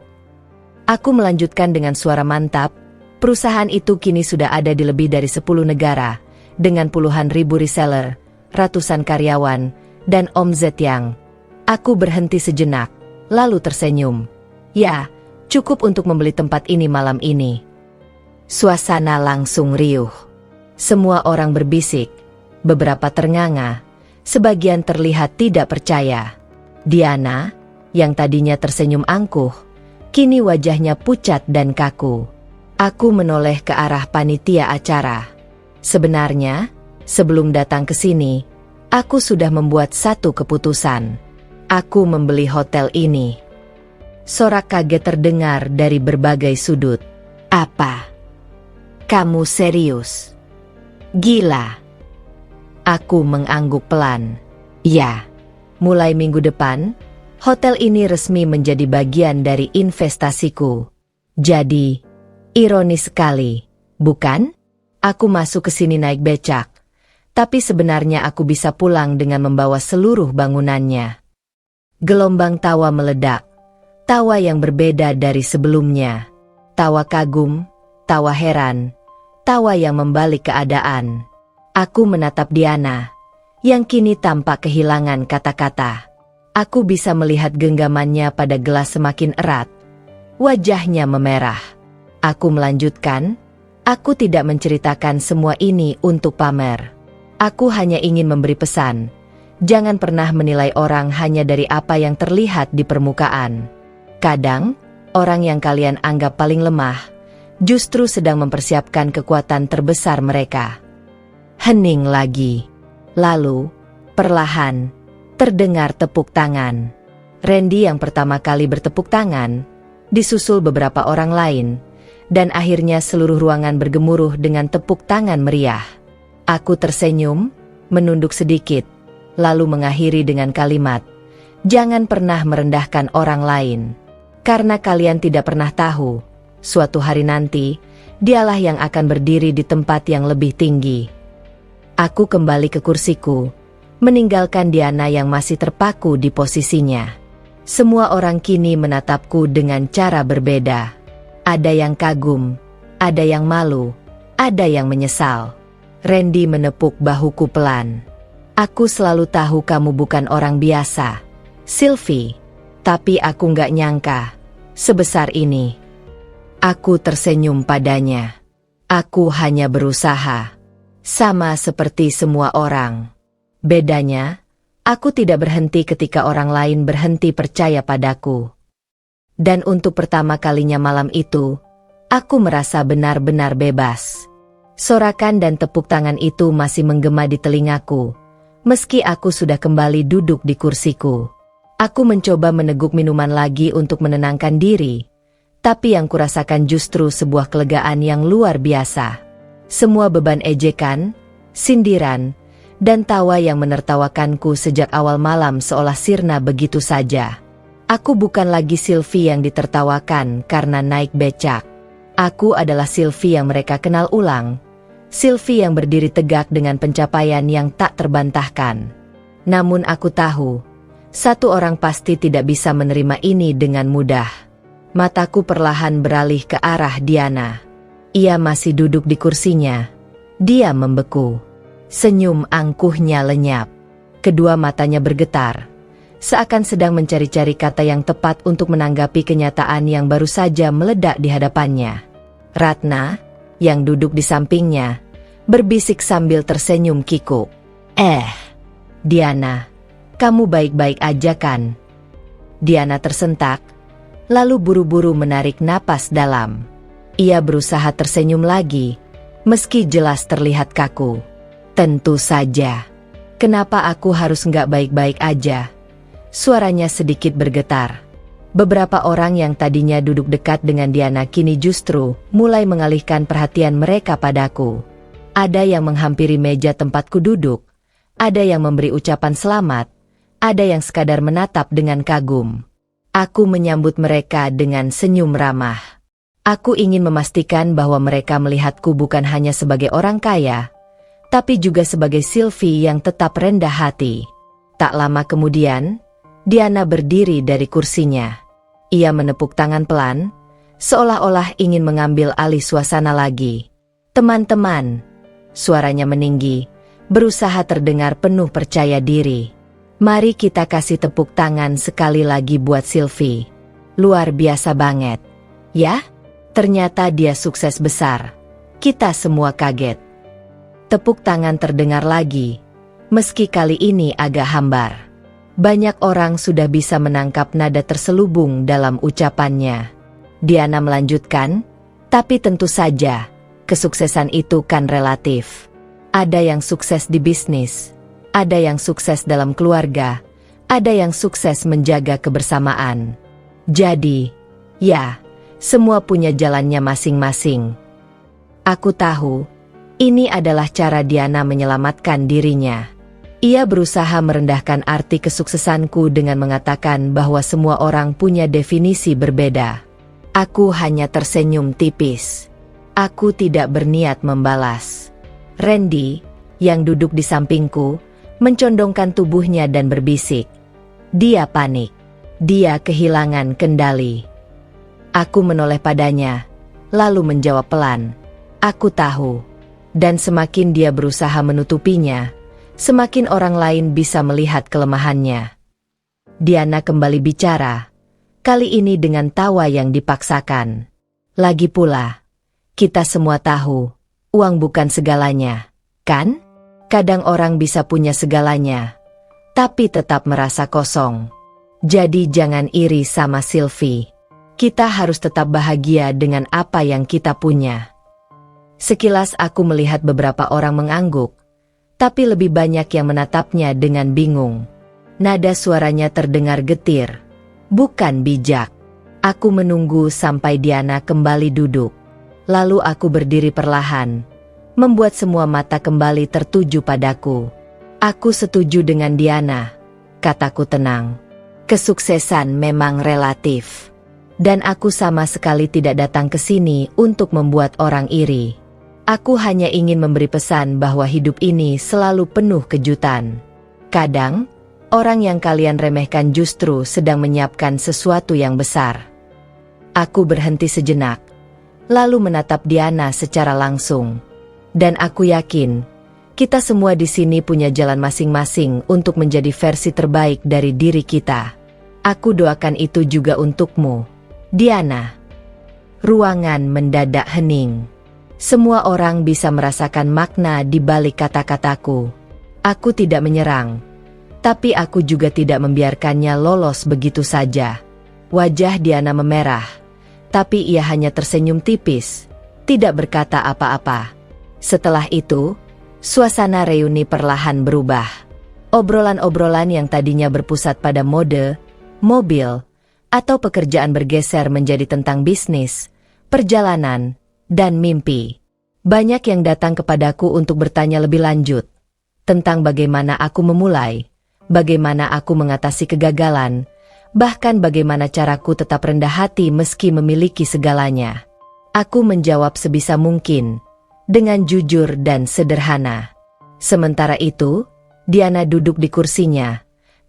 Aku melanjutkan dengan suara mantap, perusahaan itu kini sudah ada di lebih dari 10 negara, dengan puluhan ribu reseller, ratusan karyawan, dan omzet yang... Aku berhenti sejenak, lalu tersenyum. Ya, cukup untuk membeli tempat ini malam ini. Suasana langsung riuh. Semua orang berbisik, beberapa ternganga, sebagian terlihat tidak percaya. Diana, yang tadinya tersenyum angkuh, kini wajahnya pucat dan kaku. Aku menoleh ke arah panitia acara. Sebenarnya, sebelum datang ke sini, aku sudah membuat satu keputusan. Aku membeli hotel ini. Sorak kaget terdengar dari berbagai sudut. Apa? Kamu serius? Gila. Aku mengangguk pelan. Ya, mulai minggu depan, hotel ini resmi menjadi bagian dari investasiku. Jadi, ironis sekali, bukan? Aku masuk ke sini naik becak, tapi sebenarnya aku bisa pulang dengan membawa seluruh bangunannya. Gelombang tawa meledak, tawa yang berbeda dari sebelumnya. Tawa kagum, tawa heran, tawa yang membalik keadaan. Aku menatap Diana, yang kini tampak kehilangan kata-kata. Aku bisa melihat genggamannya pada gelas semakin erat. Wajahnya memerah. Aku melanjutkan, aku tidak menceritakan semua ini untuk pamer. Aku hanya ingin memberi pesan. Jangan pernah menilai orang hanya dari apa yang terlihat di permukaan. Kadang, orang yang kalian anggap paling lemah, justru sedang mempersiapkan kekuatan terbesar mereka. Hening lagi. Lalu, perlahan, terdengar tepuk tangan. Randy yang pertama kali bertepuk tangan, disusul beberapa orang lain, dan akhirnya seluruh ruangan bergemuruh dengan tepuk tangan meriah. Aku tersenyum, menunduk sedikit, lalu mengakhiri dengan kalimat, Jangan pernah merendahkan orang lain. Karena kalian tidak pernah tahu, suatu hari nanti, dialah yang akan berdiri di tempat yang lebih tinggi. Aku kembali ke kursiku, meninggalkan Diana yang masih terpaku di posisinya. Semua orang kini menatapku dengan cara berbeda. Ada yang kagum, ada yang malu, ada yang menyesal. Randy menepuk bahuku pelan. Aku selalu tahu kamu bukan orang biasa, Sylvie. Tapi aku nggak nyangka sebesar ini. Aku tersenyum padanya. Aku hanya berusaha. Sama seperti semua orang. Bedanya, aku tidak berhenti ketika orang lain berhenti percaya padaku. Dan untuk pertama kalinya malam itu, aku merasa benar-benar bebas. Sorakan dan tepuk tangan itu masih menggema di telingaku, meski aku sudah kembali duduk di kursiku. Aku mencoba meneguk minuman lagi untuk menenangkan diri, tapi yang kurasakan justru sebuah kelegaan yang luar biasa. Semua beban ejekan, sindiran, dan tawa yang menertawakanku sejak awal malam seolah sirna begitu saja. Aku bukan lagi Sylvie yang ditertawakan karena naik becak. Aku adalah Sylvie yang mereka kenal ulang. Sylvie yang berdiri tegak dengan pencapaian yang tak terbantahkan. Namun aku tahu, satu orang pasti tidak bisa menerima ini dengan mudah. Mataku perlahan beralih ke arah Diana. Ia masih duduk di kursinya. Dia membeku. Senyum angkuhnya lenyap. Kedua matanya bergetar, seakan sedang mencari-cari kata yang tepat untuk menanggapi kenyataan yang baru saja meledak di hadapannya. Ratna, yang duduk di sampingnya, berbisik sambil tersenyum kikuk. Diana, kamu baik-baik aja kan? Diana tersentak, lalu buru-buru menarik napas dalam. Ia berusaha tersenyum lagi, meski jelas terlihat kaku. Tentu saja. Kenapa aku harus nggak baik-baik aja? Suaranya sedikit bergetar. Beberapa orang yang tadinya duduk dekat dengan Diana kini justru mulai mengalihkan perhatian mereka padaku. Ada yang menghampiri meja tempatku duduk, ada yang memberi ucapan selamat, ada yang sekadar menatap dengan kagum. Aku menyambut mereka dengan senyum ramah. Aku ingin memastikan bahwa mereka melihatku bukan hanya sebagai orang kaya, tapi juga sebagai Sylvie yang tetap rendah hati. Tak lama kemudian, Diana berdiri dari kursinya. Ia menepuk tangan pelan, seolah-olah ingin mengambil alih suasana lagi. Teman-teman, suaranya meninggi, berusaha terdengar penuh percaya diri. Mari kita kasih tepuk tangan sekali lagi buat Sylvie. Luar biasa banget. Ya, ternyata dia sukses besar. Kita semua kaget. Tepuk tangan terdengar lagi, meski kali ini agak hambar. Banyak orang sudah bisa menangkap nada terselubung dalam ucapannya. Diana melanjutkan, tapi tentu saja, kesuksesan itu kan relatif. Ada yang sukses di bisnis, ada yang sukses dalam keluarga, ada yang sukses menjaga kebersamaan. Jadi, ya, semua punya jalannya masing-masing. Aku tahu, ini adalah cara Diana menyelamatkan dirinya. Ia berusaha merendahkan arti kesuksesanku dengan mengatakan bahwa semua orang punya definisi berbeda. Aku hanya tersenyum tipis. Aku tidak berniat membalas. Randy, yang duduk di sampingku, mencondongkan tubuhnya dan berbisik. Dia panik. Dia kehilangan kendali. Aku menoleh padanya, lalu menjawab pelan. Aku tahu. Dan semakin dia berusaha menutupinya, semakin orang lain bisa melihat kelemahannya. Diana kembali bicara, kali ini dengan tawa yang dipaksakan. Lagi pula, kita semua tahu, uang bukan segalanya, kan? Kadang orang bisa punya segalanya, tapi tetap merasa kosong. Jadi jangan iri sama Sylvie. Kita harus tetap bahagia dengan apa yang kita punya. Sekilas aku melihat beberapa orang mengangguk, tapi lebih banyak yang menatapnya dengan bingung. Nada suaranya terdengar getir, bukan bijak. Aku menunggu sampai Diana kembali duduk. Lalu aku berdiri perlahan, membuat semua mata kembali tertuju padaku. Aku setuju dengan Diana, kataku tenang. Kesuksesan memang relatif. Dan aku sama sekali tidak datang ke sini untuk membuat orang iri. Aku hanya ingin memberi pesan bahwa hidup ini selalu penuh kejutan. Kadang, orang yang kalian remehkan justru sedang menyiapkan sesuatu yang besar. Aku berhenti sejenak, lalu menatap Diana secara langsung. Dan aku yakin, kita semua di sini punya jalan masing-masing untuk menjadi versi terbaik dari diri kita. Aku doakan itu juga untukmu, Diana. Ruangan mendadak hening. Semua orang bisa merasakan makna di balik kata-kataku. Aku tidak menyerang, tapi aku juga tidak membiarkannya lolos begitu saja. Wajah Diana memerah, tapi ia hanya tersenyum tipis, tidak berkata apa-apa. Setelah itu, suasana reuni perlahan berubah. Obrolan-obrolan yang tadinya berpusat pada mode, mobil, atau pekerjaan bergeser menjadi tentang bisnis, perjalanan, dan mimpi. Banyak yang datang kepadaku untuk bertanya lebih lanjut tentang bagaimana aku memulai, bagaimana aku mengatasi kegagalan, bahkan bagaimana caraku tetap rendah hati meski memiliki segalanya. Aku menjawab sebisa mungkin, dengan jujur dan sederhana. Sementara itu, Diana duduk di kursinya,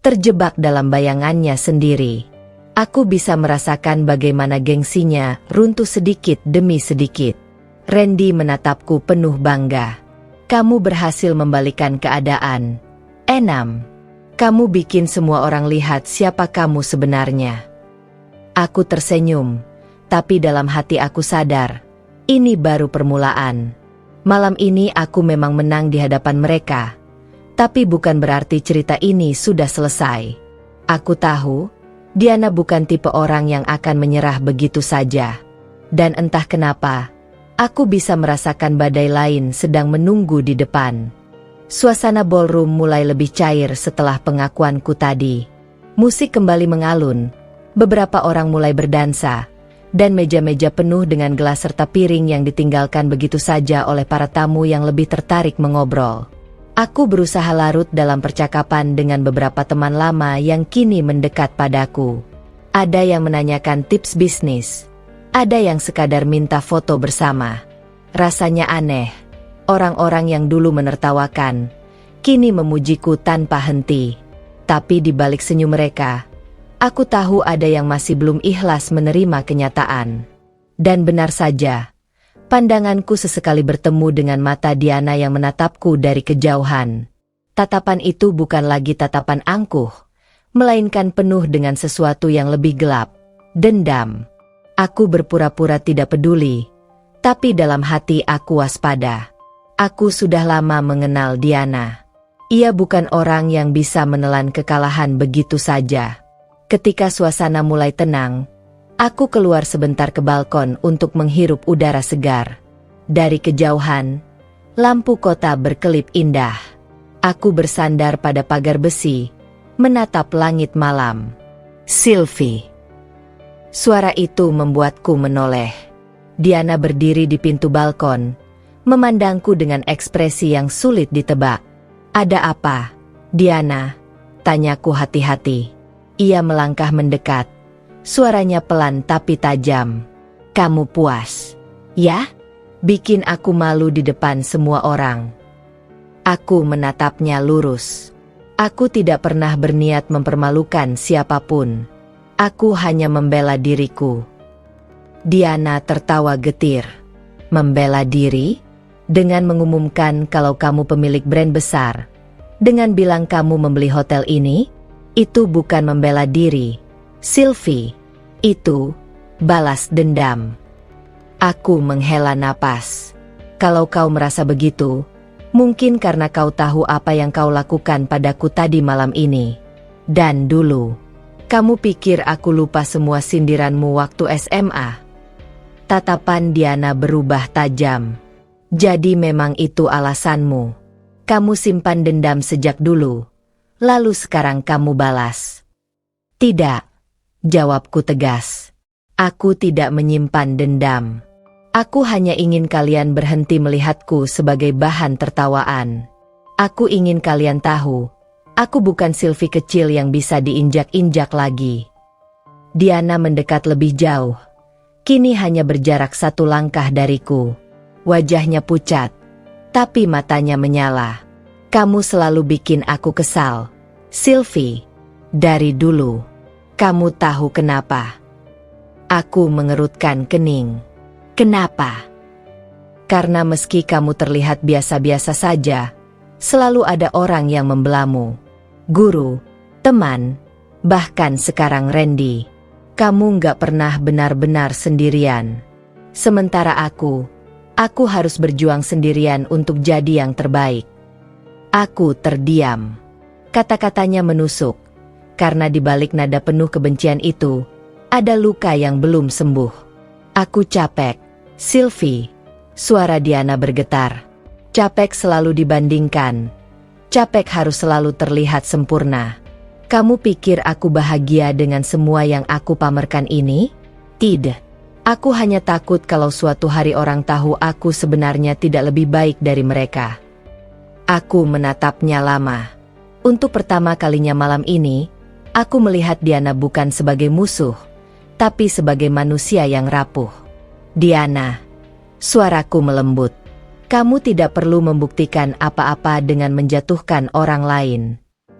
terjebak dalam bayangannya sendiri. Aku bisa merasakan bagaimana gengsinya runtuh sedikit demi sedikit. Randy menatapku penuh bangga. Kamu berhasil membalikkan keadaan. Enam. Kamu bikin semua orang lihat siapa kamu sebenarnya. Aku tersenyum, tapi dalam hati aku sadar, ini baru permulaan. Malam ini aku memang menang di hadapan mereka, tapi bukan berarti cerita ini sudah selesai. Aku tahu, Diana bukan tipe orang yang akan menyerah begitu saja. Dan entah kenapa, aku bisa merasakan badai lain sedang menunggu di depan. Suasana ballroom mulai lebih cair setelah pengakuanku tadi. Musik kembali mengalun, beberapa orang mulai berdansa, dan meja-meja penuh dengan gelas serta piring yang ditinggalkan begitu saja oleh para tamu yang lebih tertarik mengobrol. Aku berusaha larut dalam percakapan dengan beberapa teman lama yang kini mendekat padaku. Ada yang menanyakan tips bisnis, ada yang sekadar minta foto bersama. Rasanya aneh, orang-orang yang dulu menertawakan, kini memujiku tanpa henti. Tapi di balik senyum mereka, aku tahu ada yang masih belum ikhlas menerima kenyataan. Dan benar saja, pandanganku sesekali bertemu dengan mata Diana yang menatapku dari kejauhan. Tatapan itu bukan lagi tatapan angkuh, melainkan penuh dengan sesuatu yang lebih gelap, dendam. Aku berpura-pura tidak peduli, tapi dalam hati aku waspada. Aku sudah lama mengenal Diana. Ia bukan orang yang bisa menelan kekalahan begitu saja. Ketika suasana mulai tenang, aku keluar sebentar ke balkon untuk menghirup udara segar. Dari kejauhan, lampu kota berkelip indah. Aku bersandar pada pagar besi, menatap langit malam. Sylvie. Suara itu membuatku menoleh. Diana berdiri di pintu balkon, memandangku dengan ekspresi yang sulit ditebak. Ada apa, Diana? Tanyaku hati-hati. Ia melangkah mendekat. Suaranya pelan tapi tajam. Kamu puas? Ya? Bikin aku malu di depan semua orang. Aku menatapnya lurus. Aku tidak pernah berniat mempermalukan siapapun. Aku hanya membela diriku. Diana tertawa getir. Membela diri? Dengan mengumumkan kalau kamu pemilik brand besar. Dengan bilang kamu membeli hotel ini? Itu bukan membela diri, Sylvie. Itu balas dendam. Aku menghela napas. Kalau kau merasa begitu, mungkin karena kau tahu apa yang kau lakukan padaku tadi malam ini. Dan dulu, kamu pikir aku lupa semua sindiranmu waktu SMA? Tatapan Diana berubah tajam. Jadi memang itu alasanmu. Kamu simpan dendam sejak dulu, lalu sekarang kamu balas. Tidak, jawabku tegas. Aku tidak menyimpan dendam. Aku hanya ingin kalian berhenti melihatku sebagai bahan tertawaan. Aku ingin kalian tahu, Aku bukan Sylvie kecil yang bisa diinjak-injak lagi. Diana mendekat lebih jauh. Kini hanya berjarak 1 langkah dariku. Wajahnya pucat, tapi matanya menyala. Kamu selalu bikin aku kesal, Sylvie. Dari dulu. Kamu tahu kenapa? Aku mengerutkan kening. Kenapa? Karena meski kamu terlihat biasa-biasa saja, selalu ada orang yang membelamu. Guru, teman, bahkan sekarang Randy. Kamu nggak pernah benar-benar sendirian. Sementara aku harus berjuang sendirian untuk jadi yang terbaik. Aku terdiam. Kata-katanya menusuk, karena di balik nada penuh kebencian itu, ada luka yang belum sembuh. Aku capek, Sylvie. Suara Diana bergetar. Capek selalu dibandingkan. Capek harus selalu terlihat sempurna. Kamu pikir aku bahagia dengan semua yang aku pamerkan ini? Tidak. Aku hanya takut kalau suatu hari orang tahu aku sebenarnya tidak lebih baik dari mereka. Aku menatapnya lama. Untuk pertama kalinya malam ini, aku melihat Diana bukan sebagai musuh, tapi sebagai manusia yang rapuh. Diana, suaraku melembut. Kamu tidak perlu membuktikan apa-apa dengan menjatuhkan orang lain.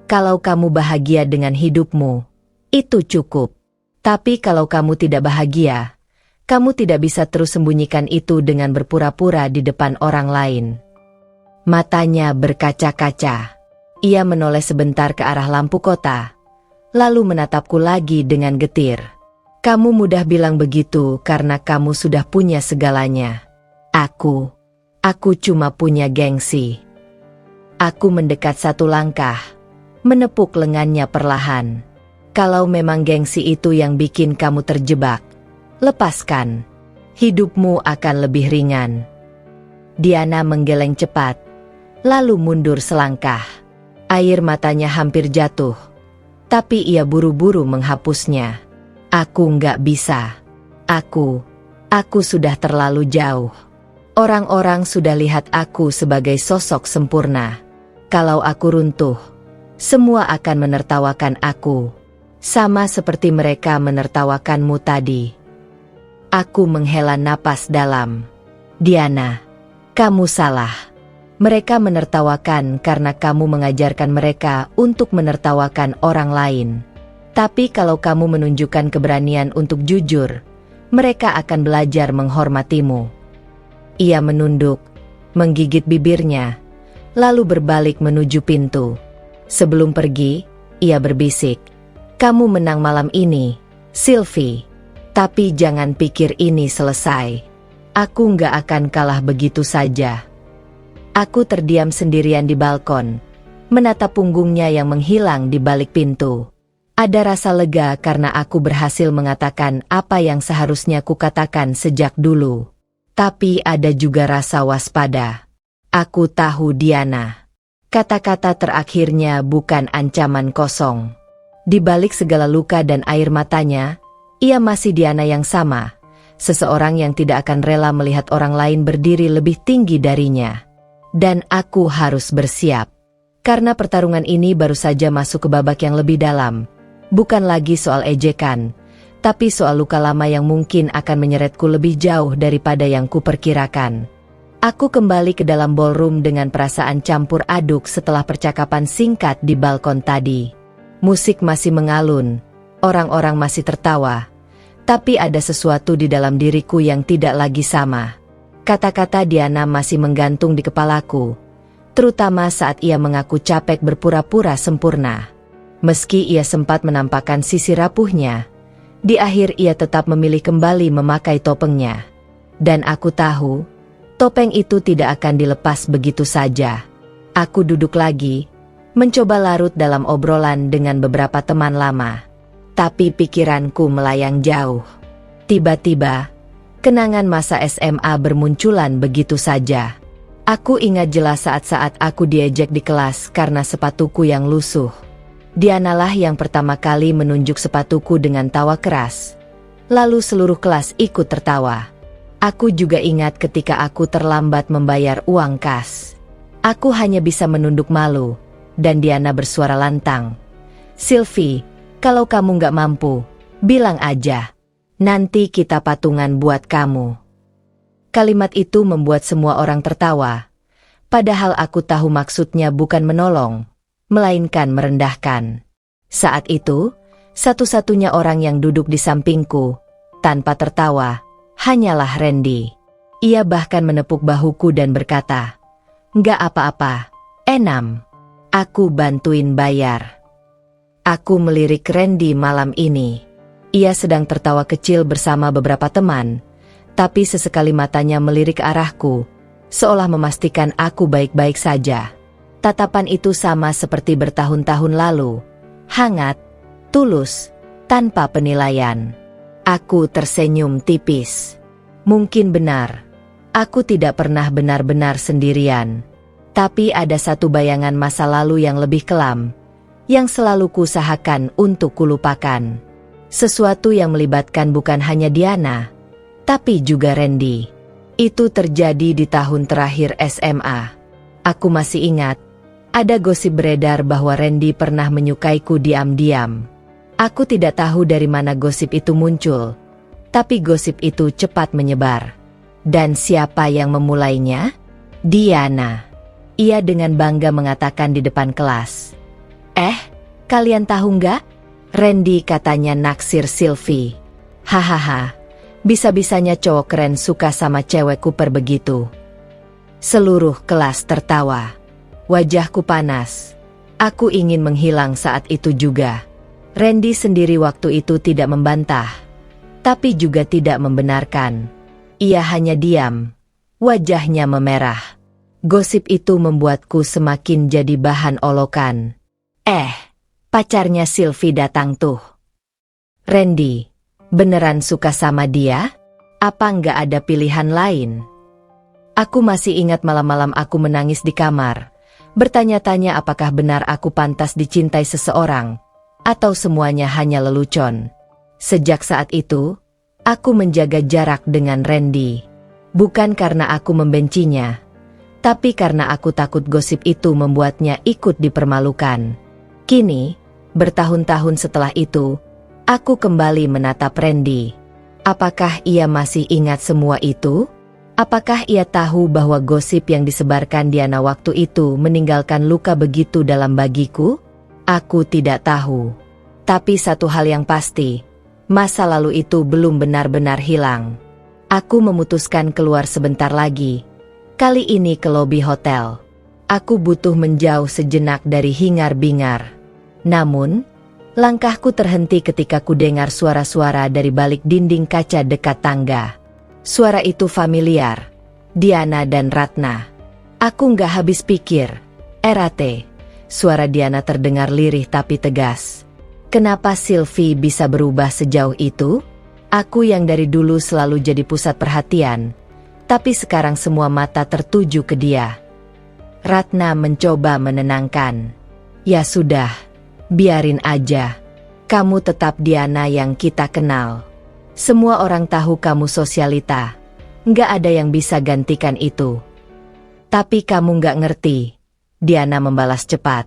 Kalau kamu bahagia dengan hidupmu, itu cukup. Tapi kalau kamu tidak bahagia, kamu tidak bisa terus sembunyikan itu dengan berpura-pura di depan orang lain. Matanya berkaca-kaca. Ia menoleh sebentar ke arah lampu kota, lalu menatapku lagi dengan getir. Kamu mudah bilang begitu karena kamu sudah punya segalanya. Aku cuma punya gengsi. Aku mendekat 1 langkah, menepuk lengannya perlahan. Kalau memang gengsi itu yang bikin kamu terjebak, lepaskan. Hidupmu akan lebih ringan. Diana menggeleng cepat, lalu mundur selangkah. Air matanya hampir jatuh, tapi ia buru-buru menghapusnya. Aku nggak bisa. Aku sudah terlalu jauh. Orang-orang sudah lihat aku sebagai sosok sempurna. Kalau aku runtuh, semua akan menertawakan aku. Sama seperti mereka menertawakanmu tadi. Aku menghela napas dalam. Diana, kamu salah. Mereka menertawakan karena kamu mengajarkan mereka untuk menertawakan orang lain. Tapi kalau kamu menunjukkan keberanian untuk jujur, mereka akan belajar menghormatimu. Ia menunduk, menggigit bibirnya, lalu berbalik menuju pintu. Sebelum pergi, ia berbisik, "Kamu menang malam ini, Sylvie. Tapi jangan pikir ini selesai. Aku nggak akan kalah begitu saja." Aku terdiam sendirian di balkon, menatap punggungnya yang menghilang di balik pintu. Ada rasa lega karena aku berhasil mengatakan apa yang seharusnya kukatakan sejak dulu. Tapi ada juga rasa waspada. Aku tahu Diana. Kata-kata terakhirnya bukan ancaman kosong. Di balik segala luka dan air matanya, ia masih Diana yang sama. Seseorang yang tidak akan rela melihat orang lain berdiri lebih tinggi darinya. Dan aku harus bersiap. Karena pertarungan ini baru saja masuk ke babak yang lebih dalam. Bukan lagi soal ejekan, tapi soal luka lama yang mungkin akan menyeretku lebih jauh daripada yang kuperkirakan. Aku kembali ke dalam ballroom dengan perasaan campur aduk setelah percakapan singkat di balkon tadi. Musik masih mengalun, orang-orang masih tertawa, tapi ada sesuatu di dalam diriku yang tidak lagi sama. Kata-kata Diana masih menggantung di kepalaku, terutama saat ia mengaku capek berpura-pura sempurna. Meski ia sempat menampakkan sisi rapuhnya, di akhir ia tetap memilih kembali memakai topengnya. Dan aku tahu, topeng itu tidak akan dilepas begitu saja. Aku duduk lagi, mencoba larut dalam obrolan dengan beberapa teman lama. Tapi pikiranku melayang jauh. Tiba-tiba, kenangan masa SMA bermunculan begitu saja. Aku ingat jelas saat-saat aku diejek di kelas karena sepatuku yang lusuh. Dianalah yang pertama kali menunjuk sepatuku dengan tawa keras. Lalu seluruh kelas ikut tertawa. Aku juga ingat ketika aku terlambat membayar uang kas. Aku hanya bisa menunduk malu, dan Diana bersuara lantang. "Sylvie, kalau kamu nggak mampu, bilang aja. Nanti kita patungan buat kamu." Kalimat itu membuat semua orang tertawa. Padahal aku tahu maksudnya bukan menolong, melainkan merendahkan. Saat itu, satu-satunya orang yang duduk di sampingku, tanpa tertawa, hanyalah Randy. Ia bahkan menepuk bahuku dan berkata, "Nggak apa-apa, Enam. Aku bantuin bayar." Aku melirik Randy malam ini. Ia sedang tertawa kecil bersama beberapa teman, tapi sesekali matanya melirik ke arahku, seolah memastikan aku baik-baik saja. Tatapan itu sama seperti bertahun-tahun lalu, hangat, tulus, tanpa penilaian. Aku tersenyum tipis. Mungkin benar, aku tidak pernah benar-benar sendirian. Tapi ada satu bayangan masa lalu yang lebih kelam, yang selalu kuusahakan untuk kulupakan. Sesuatu yang melibatkan bukan hanya Diana, tapi juga Randy. Itu terjadi di tahun terakhir SMA. Aku masih ingat, ada gosip beredar bahwa Randy pernah menyukaiku diam-diam. Aku tidak tahu dari mana gosip itu muncul, tapi gosip itu cepat menyebar. Dan siapa yang memulainya? Diana. Ia dengan bangga mengatakan di depan kelas. Kalian tahu nggak? Randy katanya naksir Sylvie. Hahaha, bisa-bisanya cowok keren suka sama cewek kuper begitu. Seluruh kelas tertawa. Wajahku panas. Aku ingin menghilang saat itu juga. Randy sendiri waktu itu tidak membantah, tapi juga tidak membenarkan. Ia hanya diam, wajahnya memerah. Gosip itu membuatku semakin jadi bahan olokan. Pacarnya Sylvie datang tuh. Randy, beneran suka sama dia? Apa nggak ada pilihan lain? Aku masih ingat malam-malam aku menangis di kamar, bertanya-tanya apakah benar aku pantas dicintai seseorang, atau semuanya hanya lelucon. Sejak saat itu, aku menjaga jarak dengan Randy. Bukan karena aku membencinya, tapi karena aku takut gosip itu membuatnya ikut dipermalukan. Kini, bertahun-tahun setelah itu, aku kembali menatap Randy. Apakah ia masih ingat semua itu? Apakah ia tahu bahwa gosip yang disebarkan Diana waktu itu meninggalkan luka begitu dalam bagiku? Aku tidak tahu. Tapi satu hal yang pasti, masa lalu itu belum benar-benar hilang. Aku memutuskan keluar sebentar lagi. Kali ini ke lobi hotel. Aku butuh menjauh sejenak dari hingar-bingar. Namun, langkahku terhenti ketika kudengar suara-suara dari balik dinding kaca dekat tangga. Suara itu familiar. Diana dan Ratna. Aku nggak habis pikir. Erate. Suara Diana terdengar lirih tapi tegas. Kenapa Sylvie bisa berubah sejauh itu? Aku yang dari dulu selalu jadi pusat perhatian, tapi sekarang semua mata tertuju ke dia. Ratna mencoba menenangkan. Ya sudah, biarin aja. Kamu tetap Diana yang kita kenal. Semua orang tahu kamu sosialita. Nggak ada yang bisa gantikan itu. Tapi kamu nggak ngerti. Diana membalas cepat.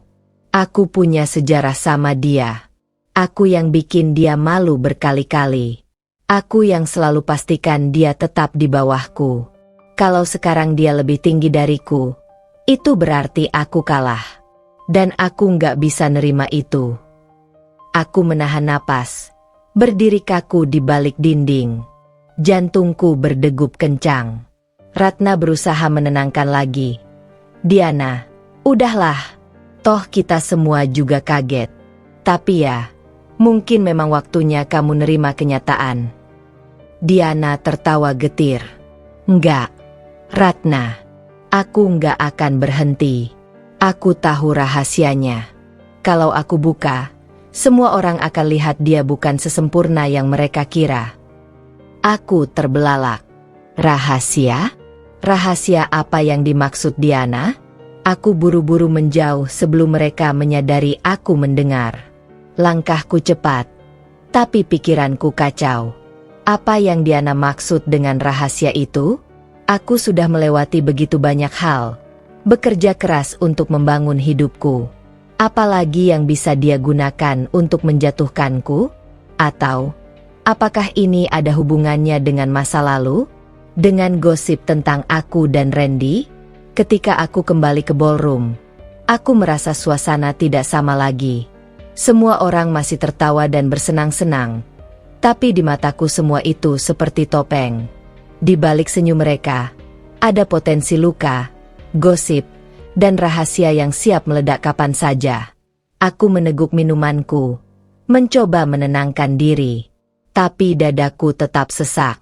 Aku punya sejarah sama dia. Aku yang bikin dia malu berkali-kali. Aku yang selalu pastikan dia tetap di bawahku. Kalau sekarang dia lebih tinggi dariku, itu berarti aku kalah. Dan aku nggak bisa nerima itu. Aku menahan napas, berdiri kaku di balik dinding. Jantungku berdegup kencang. Ratna berusaha menenangkan lagi. Diana, udahlah. Toh kita semua juga kaget. Tapi ya, mungkin memang waktunya kamu nerima kenyataan. Diana tertawa getir. Enggak, Ratna. Aku nggak akan berhenti. Aku tahu rahasianya. Kalau aku buka, semua orang akan lihat dia bukan sesempurna yang mereka kira. Aku terbelalak. Rahasia? Rahasia apa yang dimaksud Diana? Aku buru-buru menjauh sebelum mereka menyadari aku mendengar. Langkahku cepat, tapi pikiranku kacau. Apa yang Diana maksud dengan rahasia itu? Aku sudah melewati begitu banyak hal. Bekerja keras untuk membangun hidupku. Apalagi yang bisa dia gunakan untuk menjatuhkanku? Atau, apakah ini ada hubungannya dengan masa lalu? Dengan gosip tentang aku dan Randy? Ketika aku kembali ke ballroom, aku merasa suasana tidak sama lagi. Semua orang masih tertawa dan bersenang-senang. Tapi di mataku semua itu seperti topeng. Di balik senyum mereka, ada potensi luka, gosip, dan rahasia yang siap meledak kapan saja. Aku meneguk minumanku, mencoba menenangkan diri. Tapi dadaku tetap sesak.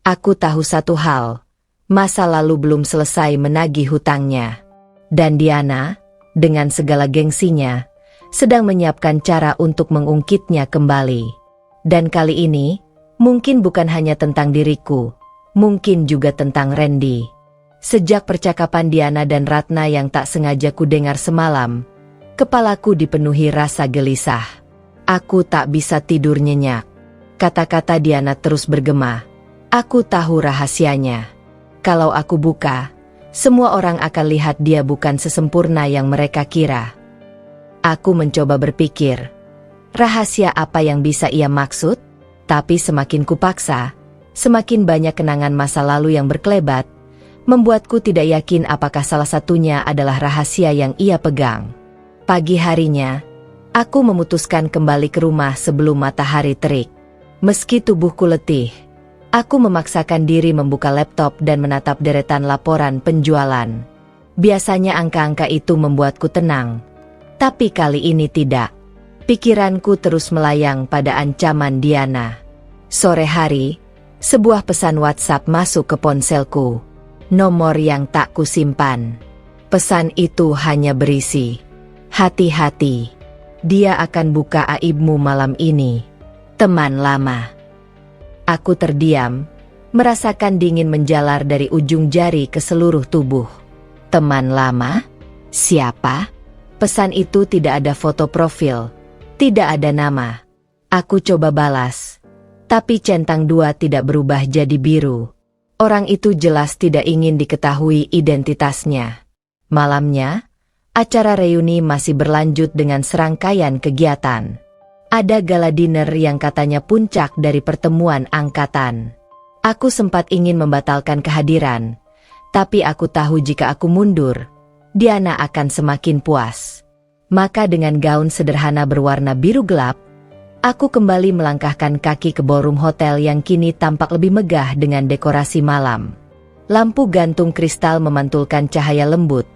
Aku tahu satu hal, masa lalu belum selesai menagih hutangnya. Dan Diana, dengan segala gengsinya, sedang menyiapkan cara untuk mengungkitnya kembali. Dan kali ini, mungkin bukan hanya tentang diriku, mungkin juga tentang Randy. Sejak percakapan Diana dan Ratna yang tak sengaja ku dengar semalam, kepalaku dipenuhi rasa gelisah. Aku tak bisa tidur nyenyak. Kata-kata Diana terus bergema. Aku tahu rahasianya. Kalau aku buka, semua orang akan lihat dia bukan sesempurna yang mereka kira. Aku mencoba berpikir, rahasia apa yang bisa ia maksud? Tapi semakin kupaksa, semakin banyak kenangan masa lalu yang berkelebat, membuatku tidak yakin apakah salah satunya adalah rahasia yang ia pegang. Pagi harinya, aku memutuskan kembali ke rumah sebelum matahari terik. Meski tubuhku letih, aku memaksakan diri membuka laptop dan menatap deretan laporan penjualan. Biasanya angka-angka itu membuatku tenang, tapi kali ini tidak. Pikiranku terus melayang pada ancaman Diana. Sore hari, sebuah pesan WhatsApp masuk ke ponselku. Nomor yang tak kusimpan. Pesan itu hanya berisi, "Hati-hati, dia akan buka aibmu malam ini, teman lama." Aku terdiam, merasakan dingin menjalar dari ujung jari ke seluruh tubuh. Teman lama? Siapa? Pesan itu tidak ada foto profil, tidak ada nama. Aku coba balas, tapi centang 2 tidak berubah jadi biru. Orang itu jelas tidak ingin diketahui identitasnya. Malamnya, acara reuni masih berlanjut dengan serangkaian kegiatan. Ada gala dinner yang katanya puncak dari pertemuan angkatan. Aku sempat ingin membatalkan kehadiran, tapi aku tahu jika aku mundur, Diana akan semakin puas. Maka dengan gaun sederhana berwarna biru gelap, aku kembali melangkahkan kaki ke ballroom hotel yang kini tampak lebih megah dengan dekorasi malam. Lampu gantung kristal memantulkan cahaya lembut,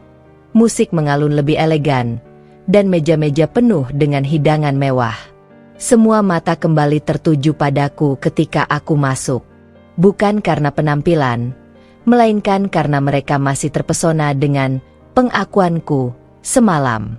musik mengalun lebih elegan, dan meja-meja penuh dengan hidangan mewah. Semua mata kembali tertuju padaku ketika aku masuk. Bukan karena penampilan, melainkan karena mereka masih terpesona dengan pengakuanku semalam.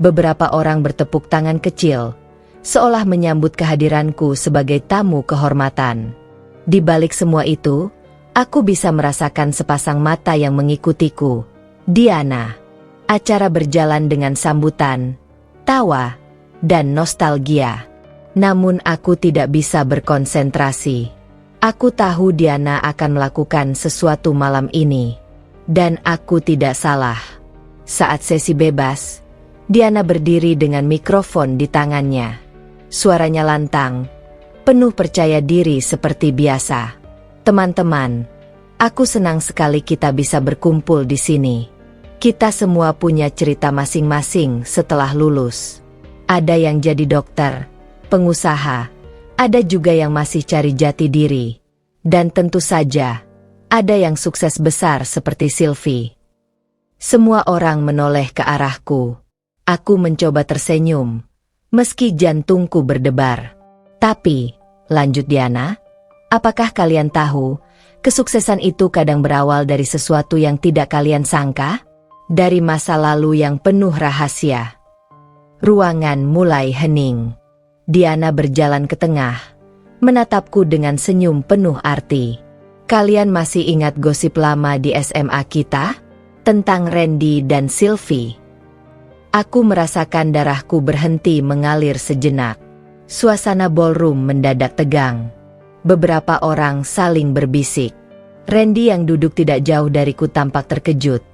Beberapa orang bertepuk tangan kecil, seolah menyambut kehadiranku sebagai tamu kehormatan. Di balik semua itu, aku bisa merasakan sepasang mata yang mengikutiku. Diana. Acara berjalan dengan sambutan, tawa, dan nostalgia. Namun aku tidak bisa berkonsentrasi. Aku tahu Diana akan melakukan sesuatu malam ini. Dan aku tidak salah. Saat sesi bebas, Diana berdiri dengan mikrofon di tangannya. Suaranya lantang, penuh percaya diri seperti biasa. Teman-teman, aku senang sekali kita bisa berkumpul di sini. Kita semua punya cerita masing-masing setelah lulus. Ada yang jadi dokter, pengusaha, ada juga yang masih cari jati diri. Dan tentu saja, ada yang sukses besar seperti Sylvie. Semua orang menoleh ke arahku. Aku mencoba tersenyum, meski jantungku berdebar. Tapi, lanjut Diana, apakah kalian tahu, kesuksesan itu kadang berawal dari sesuatu yang tidak kalian sangka? Dari masa lalu yang penuh rahasia. Ruangan mulai hening. Diana berjalan ke tengah, menatapku dengan senyum penuh arti. Kalian masih ingat gosip lama di SMA kita? Tentang Randy dan Sylvie? Aku merasakan darahku berhenti mengalir sejenak. Suasana ballroom mendadak tegang. Beberapa orang saling berbisik. Randy yang duduk tidak jauh dariku tampak terkejut.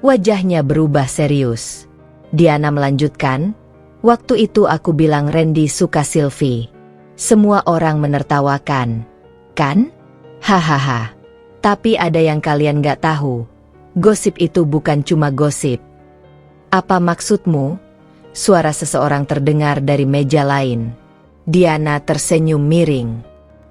Wajahnya berubah serius. Diana melanjutkan, waktu itu aku bilang Randy suka Sylvie. Semua orang menertawakan. Kan? Hahaha. Tapi ada yang kalian gak tahu. Gosip itu bukan cuma gosip. Apa maksudmu? Suara seseorang terdengar dari meja lain. Diana tersenyum miring.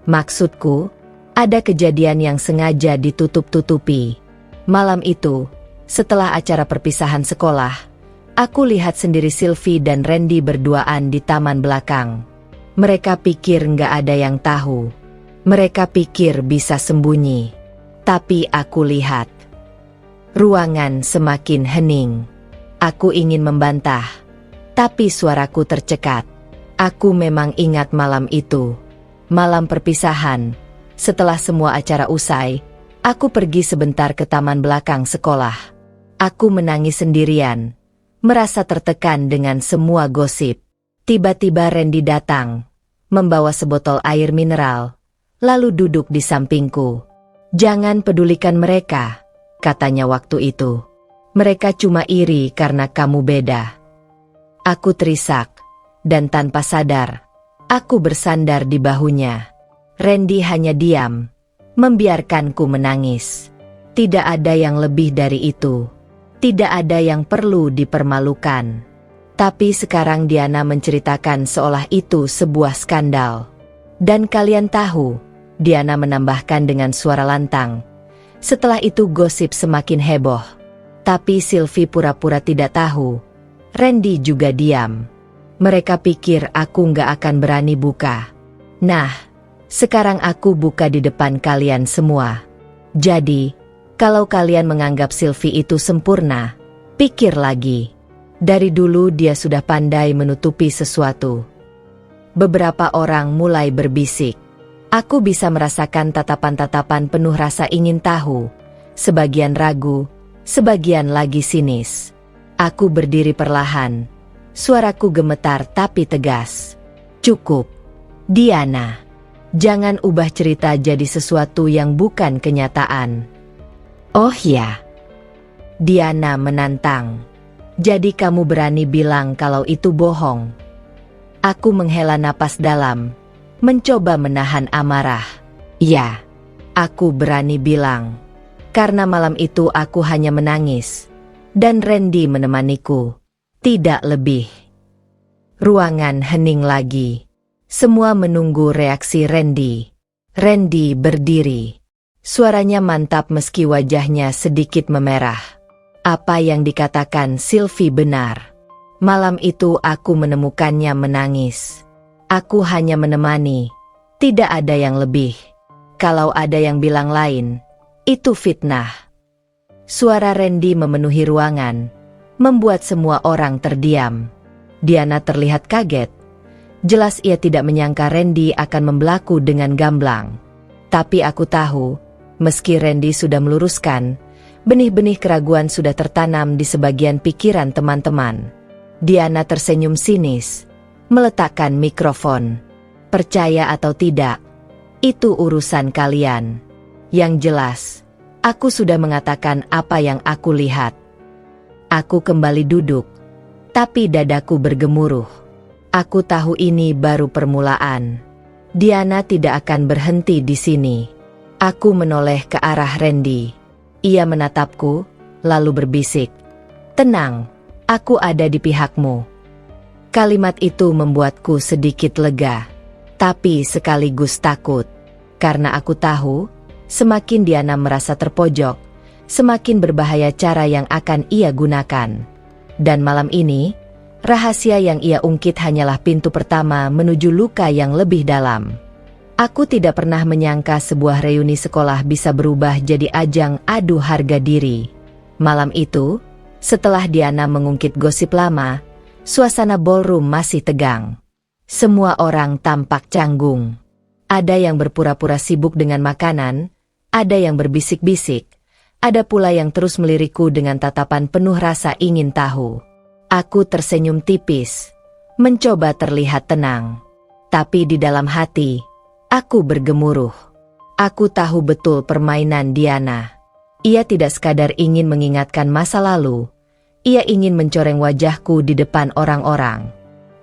Maksudku, ada kejadian yang sengaja ditutup-tutupi. Malam itu, setelah acara perpisahan sekolah, aku lihat sendiri Sylvie dan Randy berduaan di taman belakang. Mereka pikir nggak ada yang tahu. Mereka pikir bisa sembunyi. Tapi aku lihat. Ruangan semakin hening. Aku ingin membantah. Tapi suaraku tercekat. Aku memang ingat malam itu. Malam perpisahan. Setelah semua acara usai, aku pergi sebentar ke taman belakang sekolah. Aku menangis sendirian. Merasa tertekan dengan semua gosip. Tiba-tiba Randy datang. Membawa sebotol air mineral. Lalu duduk di sampingku. Jangan pedulikan mereka, katanya waktu itu. Mereka cuma iri karena kamu beda. Aku terisak. Dan tanpa sadar, aku bersandar di bahunya. Randy hanya diam. Membiarkanku menangis. Tidak ada yang lebih dari itu. Tidak ada yang perlu dipermalukan. Tapi sekarang Diana menceritakan seolah itu sebuah skandal. Dan kalian tahu, Diana menambahkan dengan suara lantang. Setelah itu gosip semakin heboh. Tapi Sylvie pura-pura tidak tahu. Randy juga diam. Mereka pikir aku nggak akan berani buka. Nah, sekarang aku buka di depan kalian semua. Jadi, kalau kalian menganggap Sylvie itu sempurna, pikir lagi. Dari dulu dia sudah pandai menutupi sesuatu. Beberapa orang mulai berbisik. Aku bisa merasakan tatapan-tatapan penuh rasa ingin tahu. Sebagian ragu, sebagian lagi sinis. Aku berdiri perlahan. Suaraku gemetar tapi tegas. Cukup. Diana. Jangan ubah cerita jadi sesuatu yang bukan kenyataan. Oh ya. Diana menantang. Jadi kamu berani bilang kalau itu bohong? Aku menghela napas dalam. Mencoba menahan amarah. Ya, aku berani bilang. Karena malam itu aku hanya menangis. Dan Randy menemaniku. Tidak lebih. Ruangan hening lagi. Semua menunggu reaksi Randy. Randy berdiri. Suaranya mantap meski wajahnya sedikit memerah. Apa yang dikatakan Sylvie benar. Malam itu aku menemukannya menangis. Aku hanya menemani. Tidak ada yang lebih. Kalau ada yang bilang lain, itu fitnah. Suara Randy memenuhi ruangan, membuat semua orang terdiam. Diana terlihat kaget. Jelas ia tidak menyangka Randy akan membelaku dengan gamblang. Tapi aku tahu, meski Randy sudah meluruskan, benih-benih keraguan sudah tertanam di sebagian pikiran teman-teman. Diana tersenyum sinis. Meletakkan mikrofon. Percaya atau tidak, itu urusan kalian. Yang jelas, aku sudah mengatakan apa yang aku lihat. Aku kembali duduk, tapi dadaku bergemuruh. Aku tahu ini baru permulaan. Diana tidak akan berhenti di sini. Aku menoleh ke arah Randy. Ia menatapku, lalu berbisik. Tenang, aku ada di pihakmu. Kalimat itu membuatku sedikit lega, tapi sekaligus takut. Karena aku tahu, semakin Diana merasa terpojok, semakin berbahaya cara yang akan ia gunakan. Dan malam ini, rahasia yang ia ungkit hanyalah pintu pertama menuju luka yang lebih dalam. Aku tidak pernah menyangka sebuah reuni sekolah bisa berubah jadi ajang adu harga diri. Malam itu, setelah Diana mengungkit gosip lama, suasana ballroom masih tegang. Semua orang tampak canggung. Ada yang berpura-pura sibuk dengan makanan, ada yang berbisik-bisik, ada pula yang terus melirikku dengan tatapan penuh rasa ingin tahu. Aku tersenyum tipis, mencoba terlihat tenang. Tapi di dalam hati, aku bergemuruh. Aku tahu betul permainan Diana. Ia tidak sekadar ingin mengingatkan masa lalu, Ia ingin mencoreng wajahku di depan orang-orang.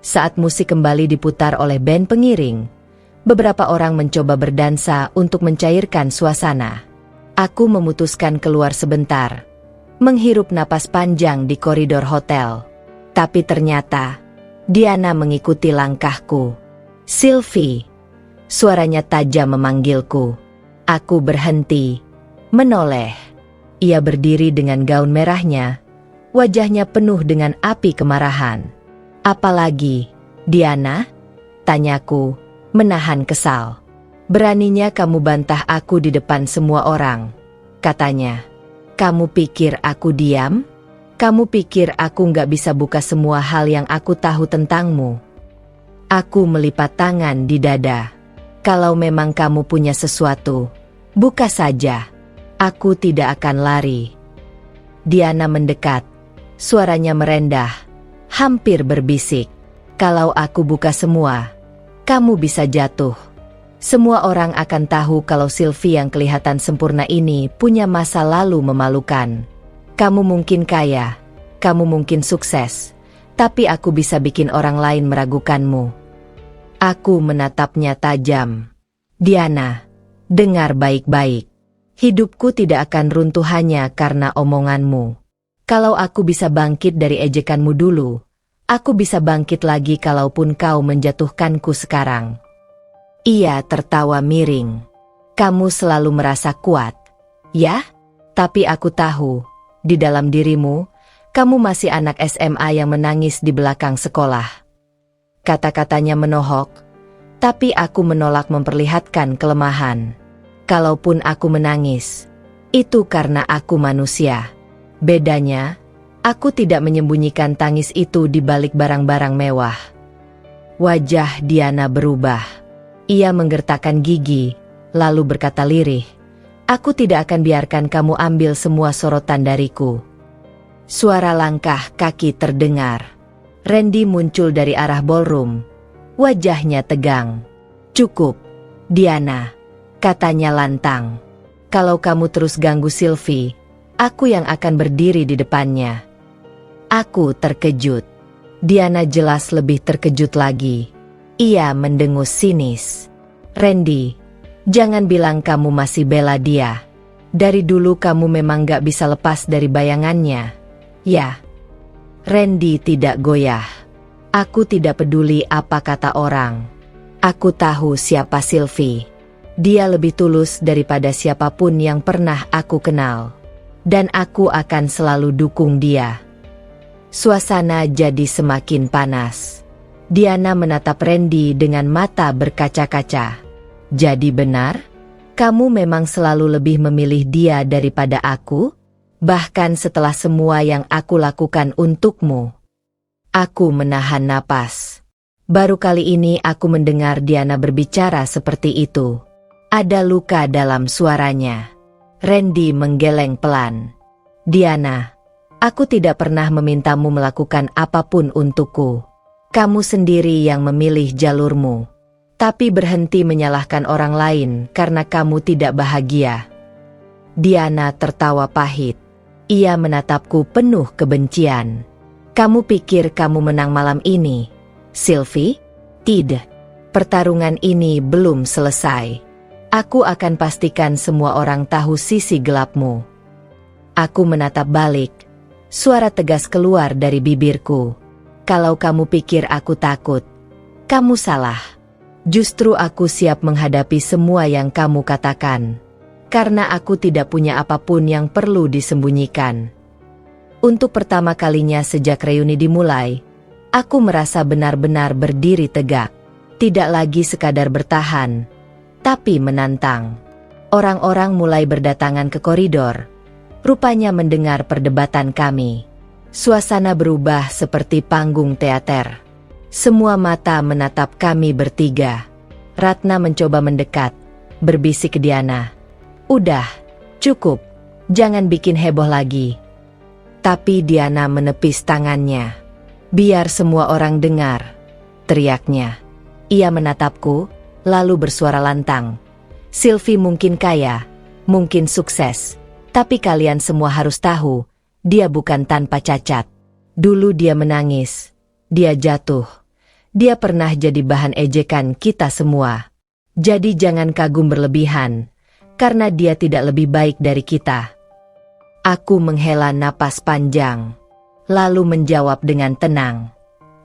Saat musik kembali diputar oleh band pengiring, beberapa orang mencoba berdansa untuk mencairkan suasana. Aku memutuskan keluar sebentar, menghirup napas panjang di koridor hotel. Tapi ternyata, Diana mengikuti langkahku. "Sylvie!" Suaranya tajam memanggilku. Aku berhenti, menoleh. Ia berdiri dengan gaun merahnya, wajahnya penuh dengan api kemarahan. "Apalagi, Diana?" tanyaku, menahan kesal. "Beraninya kamu bantah aku di depan semua orang," katanya. "Kamu pikir aku diam? Kamu pikir aku nggak bisa buka semua hal yang aku tahu tentangmu?" Aku melipat tangan di dada. "Kalau memang kamu punya sesuatu, buka saja. Aku tidak akan lari." Diana mendekat. Suaranya merendah, hampir berbisik. "Kalau aku buka semua, kamu bisa jatuh. Semua orang akan tahu kalau Sylvie yang kelihatan sempurna ini punya masa lalu memalukan. Kamu mungkin kaya, kamu mungkin sukses, tapi aku bisa bikin orang lain meragukanmu." Aku menatapnya tajam. "Diana, dengar baik-baik. Hidupku tidak akan runtuh hanya karena omonganmu. Kalau aku bisa bangkit dari ejekanmu dulu, aku bisa bangkit lagi kalaupun kau menjatuhkanku sekarang." Ia tertawa miring. "Kamu selalu merasa kuat, ya? Tapi aku tahu, di dalam dirimu, kamu masih anak SMA yang menangis di belakang sekolah." Kata-katanya menohok, tapi aku menolak memperlihatkan kelemahan. Kalaupun aku menangis, itu karena aku manusia. Bedanya, aku tidak menyembunyikan tangis itu di balik barang-barang mewah. Wajah Diana berubah. Ia menggertakkan gigi, lalu berkata lirih, "Aku tidak akan biarkan kamu ambil semua sorotan dariku." Suara langkah kaki terdengar. Randy muncul dari arah ballroom. Wajahnya tegang. "Cukup, Diana," katanya lantang. "Kalau kamu terus ganggu Sylvie, aku yang akan berdiri di depannya." Aku terkejut. Diana jelas lebih terkejut lagi. Ia mendengus sinis. "Randy, jangan bilang kamu masih bela dia. Dari dulu kamu memang gak bisa lepas dari bayangannya, ya?" Randy tidak goyah. "Aku tidak peduli apa kata orang. Aku tahu siapa Sylvie. Dia lebih tulus daripada siapapun yang pernah aku kenal. Dan aku akan selalu dukung dia." Suasana jadi semakin panas. Diana menatap Randy dengan mata berkaca-kaca. "Jadi benar? Kamu memang selalu lebih memilih dia daripada aku? Bahkan setelah semua yang aku lakukan untukmu?" Aku menahan napas. Baru kali ini aku mendengar Diana berbicara seperti itu. Ada luka dalam suaranya. Randy menggeleng pelan. "Diana, aku tidak pernah memintamu melakukan apapun untukku. Kamu sendiri yang memilih jalurmu. Tapi berhenti menyalahkan orang lain karena kamu tidak bahagia." Diana tertawa pahit. Ia menatapku penuh kebencian. "Kamu pikir kamu menang malam ini, Sylvie? Tidak. Pertarungan ini belum selesai. Aku akan pastikan semua orang tahu sisi gelapmu." Aku menatap balik. Suara tegas keluar dari bibirku. "Kalau kamu pikir aku takut, kamu salah. Justru aku siap menghadapi semua yang kamu katakan. Karena aku tidak punya apapun yang perlu disembunyikan." Untuk pertama kalinya sejak reuni dimulai, aku merasa benar-benar berdiri tegak. Tidak lagi sekadar bertahan, tapi menantang. Orang-orang mulai berdatangan ke koridor. Rupanya mendengar perdebatan kami. Suasana berubah seperti panggung teater. Semua mata menatap kami bertiga. Ratna mencoba mendekat, berbisik ke Diana. "Udah, cukup, jangan bikin heboh lagi." Tapi Diana menepis tangannya. "Biar semua orang dengar," teriaknya. Ia menatapku, lalu bersuara lantang. "Sylvie mungkin kaya, mungkin sukses, tapi kalian semua harus tahu, Dia bukan tanpa cacat. Dulu dia menangis. Dia jatuh. Dia pernah jadi bahan ejekan kita semua. Jadi jangan kagum berlebihan, karena dia tidak lebih baik dari kita. Aku menghela napas panjang, lalu menjawab dengan tenang.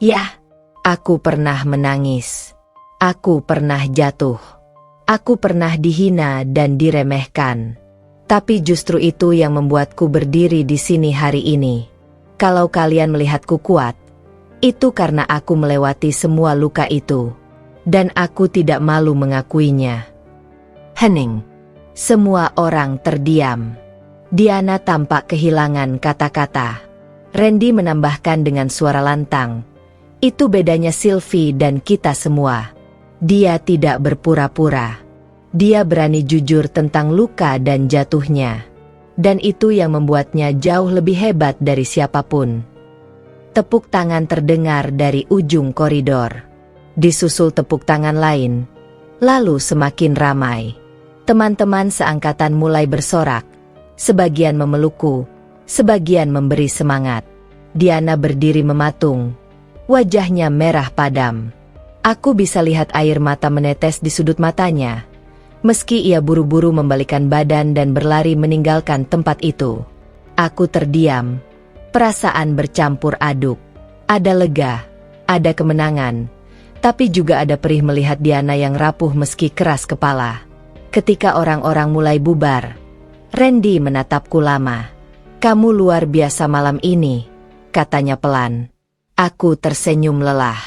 Ya, aku pernah menangis. Aku pernah jatuh. Aku pernah dihina dan diremehkan. Tapi justru itu yang membuatku berdiri di sini hari ini. Kalau kalian melihatku kuat, itu karena aku melewati semua luka itu. Dan aku tidak malu mengakuinya. Hening. Semua orang terdiam. Diana tampak kehilangan kata-kata. Randy menambahkan dengan suara lantang. Itu bedanya Sylvie dan kita semua. Dia tidak berpura-pura. Dia berani jujur tentang luka dan jatuhnya. Dan itu yang membuatnya jauh lebih hebat dari siapapun. Tepuk tangan terdengar dari ujung koridor. Disusul tepuk tangan lain. Lalu semakin ramai. Teman-teman seangkatan mulai bersorak. Sebagian memelukku, sebagian memberi semangat. Diana berdiri mematung. Wajahnya merah padam. Aku bisa lihat air mata menetes di sudut matanya. Meski ia buru-buru membalikkan badan dan berlari meninggalkan tempat itu. Aku terdiam. Perasaan bercampur aduk. Ada lega, ada kemenangan. Tapi juga ada perih melihat Diana yang rapuh meski keras kepala. Ketika orang-orang mulai bubar, Randy menatapku lama. "Kamu luar biasa malam ini," katanya pelan. Aku tersenyum lelah.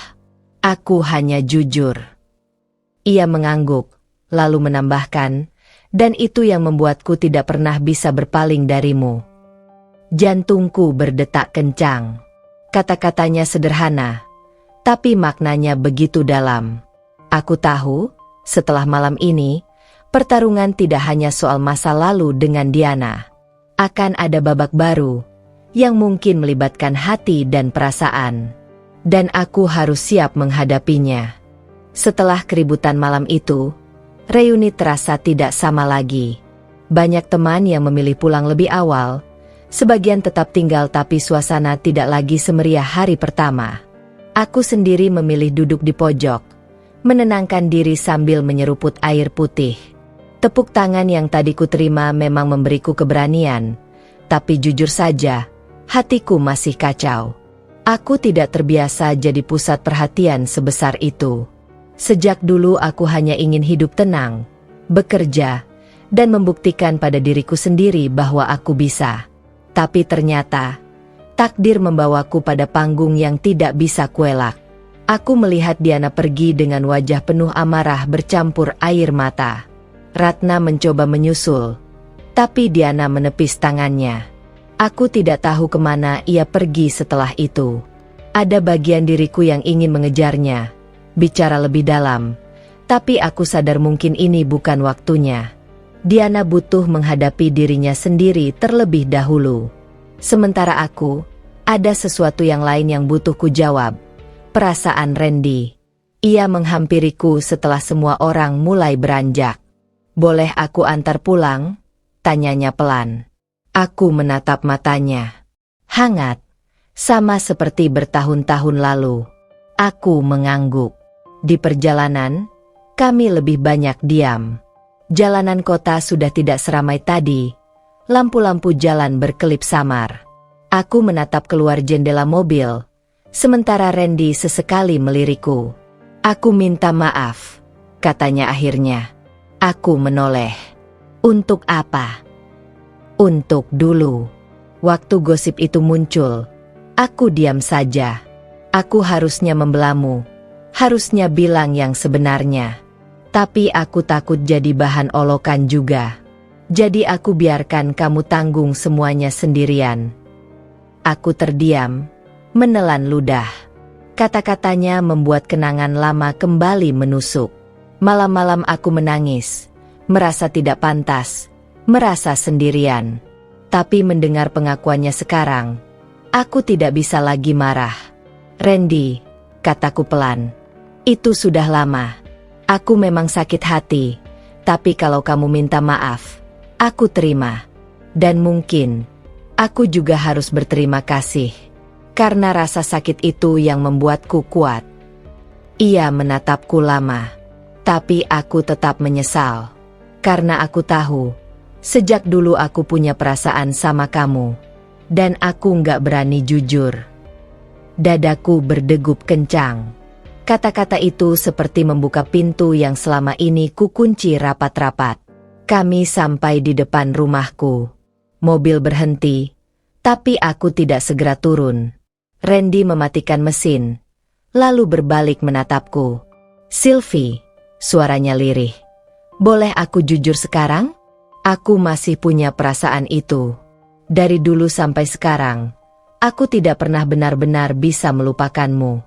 Aku hanya jujur. Ia mengangguk. Lalu menambahkan, dan itu yang membuatku tidak pernah bisa berpaling darimu. Jantungku berdetak kencang. Kata-katanya sederhana, tapi maknanya begitu dalam. Aku tahu, setelah malam ini, pertarungan tidak hanya soal masa lalu dengan Diana. Akan ada babak baru, yang mungkin melibatkan hati dan perasaan. Dan aku harus siap menghadapinya. Setelah keributan malam itu, reuni terasa tidak sama lagi. Banyak teman yang memilih pulang lebih awal, sebagian tetap tinggal tapi suasana tidak lagi semeriah hari pertama. Aku sendiri memilih duduk di pojok, menenangkan diri sambil menyeruput air putih. Tepuk tangan yang tadi ku terima memang memberiku keberanian, tapi jujur saja, hatiku masih kacau. Aku tidak terbiasa jadi pusat perhatian sebesar itu. Sejak dulu aku hanya ingin hidup tenang, bekerja, dan membuktikan pada diriku sendiri bahwa aku bisa. Tapi ternyata, takdir membawaku pada panggung yang tidak bisa kuelak. Aku melihat Diana pergi dengan wajah penuh amarah bercampur air mata. Ratna mencoba menyusul, tapi Diana menepis tangannya. Aku tidak tahu kemana ia pergi setelah itu. Ada bagian diriku yang ingin mengejarnya, bicara lebih dalam, tapi aku sadar mungkin ini bukan waktunya. Diana butuh menghadapi dirinya sendiri terlebih dahulu. Sementara aku, ada sesuatu yang lain yang butuh ku jawab. Perasaan Randy. Ia menghampiriku setelah semua orang mulai beranjak. "Boleh aku antar pulang?" tanyanya pelan. Aku menatap matanya. Hangat, sama seperti bertahun-tahun lalu. Aku mengangguk. Di perjalanan, kami lebih banyak diam. Jalanan kota sudah tidak seramai tadi. Lampu-lampu jalan berkelip samar. Aku menatap keluar jendela mobil, sementara Randy sesekali melirikku. "Aku minta maaf," katanya akhirnya. Aku menoleh. "Untuk apa?" "Untuk dulu. Waktu gosip itu muncul, aku diam saja. Aku harusnya membelamu. Harusnya bilang yang sebenarnya. Tapi aku takut jadi bahan olokan juga. Jadi aku biarkan kamu tanggung semuanya sendirian." Aku terdiam, menelan ludah. Kata-katanya membuat kenangan lama kembali menusuk. Malam-malam aku menangis, merasa tidak pantas, merasa sendirian. Tapi mendengar pengakuannya sekarang, aku tidak bisa lagi marah. "Randy," kataku pelan, "itu sudah lama. Aku memang sakit hati, tapi kalau kamu minta maaf, aku terima. Dan mungkin, Aku juga harus berterima kasih. Karena rasa sakit itu yang membuatku kuat. Ia menatapku lama. Tapi aku tetap menyesal. Karena aku tahu, sejak dulu aku punya perasaan sama kamu. Dan aku nggak berani jujur. Dadaku berdegup kencang. Kata-kata itu seperti membuka pintu yang selama ini kukunci rapat-rapat. Kami sampai di depan rumahku. Mobil berhenti, tapi aku tidak segera turun. Randy mematikan mesin, lalu berbalik menatapku. "Sylvie," suaranya lirih. "Boleh aku jujur sekarang? Aku masih punya perasaan itu. Dari dulu sampai sekarang, aku tidak pernah benar-benar bisa melupakanmu."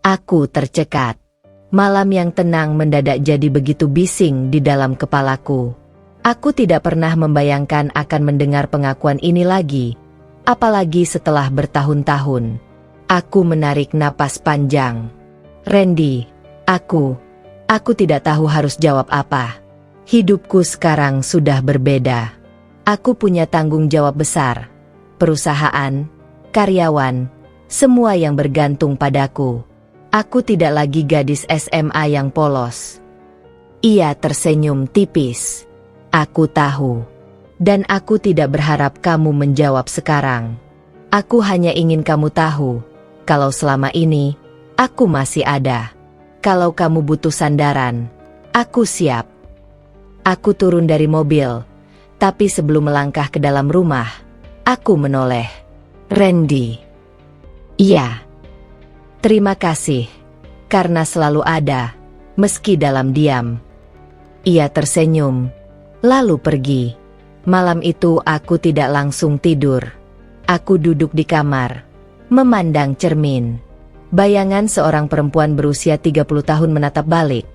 Aku tercekat. Malam yang tenang mendadak jadi begitu bising di dalam kepalaku. Aku tidak pernah membayangkan akan mendengar pengakuan ini lagi. Apalagi setelah bertahun-tahun. Aku menarik napas panjang. "Randy, aku tidak tahu harus jawab apa. Hidupku sekarang sudah berbeda. Aku punya tanggung jawab besar. Perusahaan, karyawan, semua yang bergantung padaku. Aku tidak lagi gadis SMA yang polos." Ia tersenyum tipis. "Aku tahu. Dan aku tidak berharap kamu menjawab sekarang. Aku hanya ingin kamu tahu, kalau selama ini, aku masih ada. Kalau kamu butuh sandaran, aku siap." Aku turun dari mobil, tapi sebelum melangkah ke dalam rumah, aku menoleh. "Randy." "Iya. Terima kasih, karena selalu ada, meski dalam diam." Ia tersenyum, lalu pergi. Malam itu aku tidak langsung tidur. Aku duduk di kamar, memandang cermin. Bayangan seorang perempuan berusia 30 tahun menatap balik.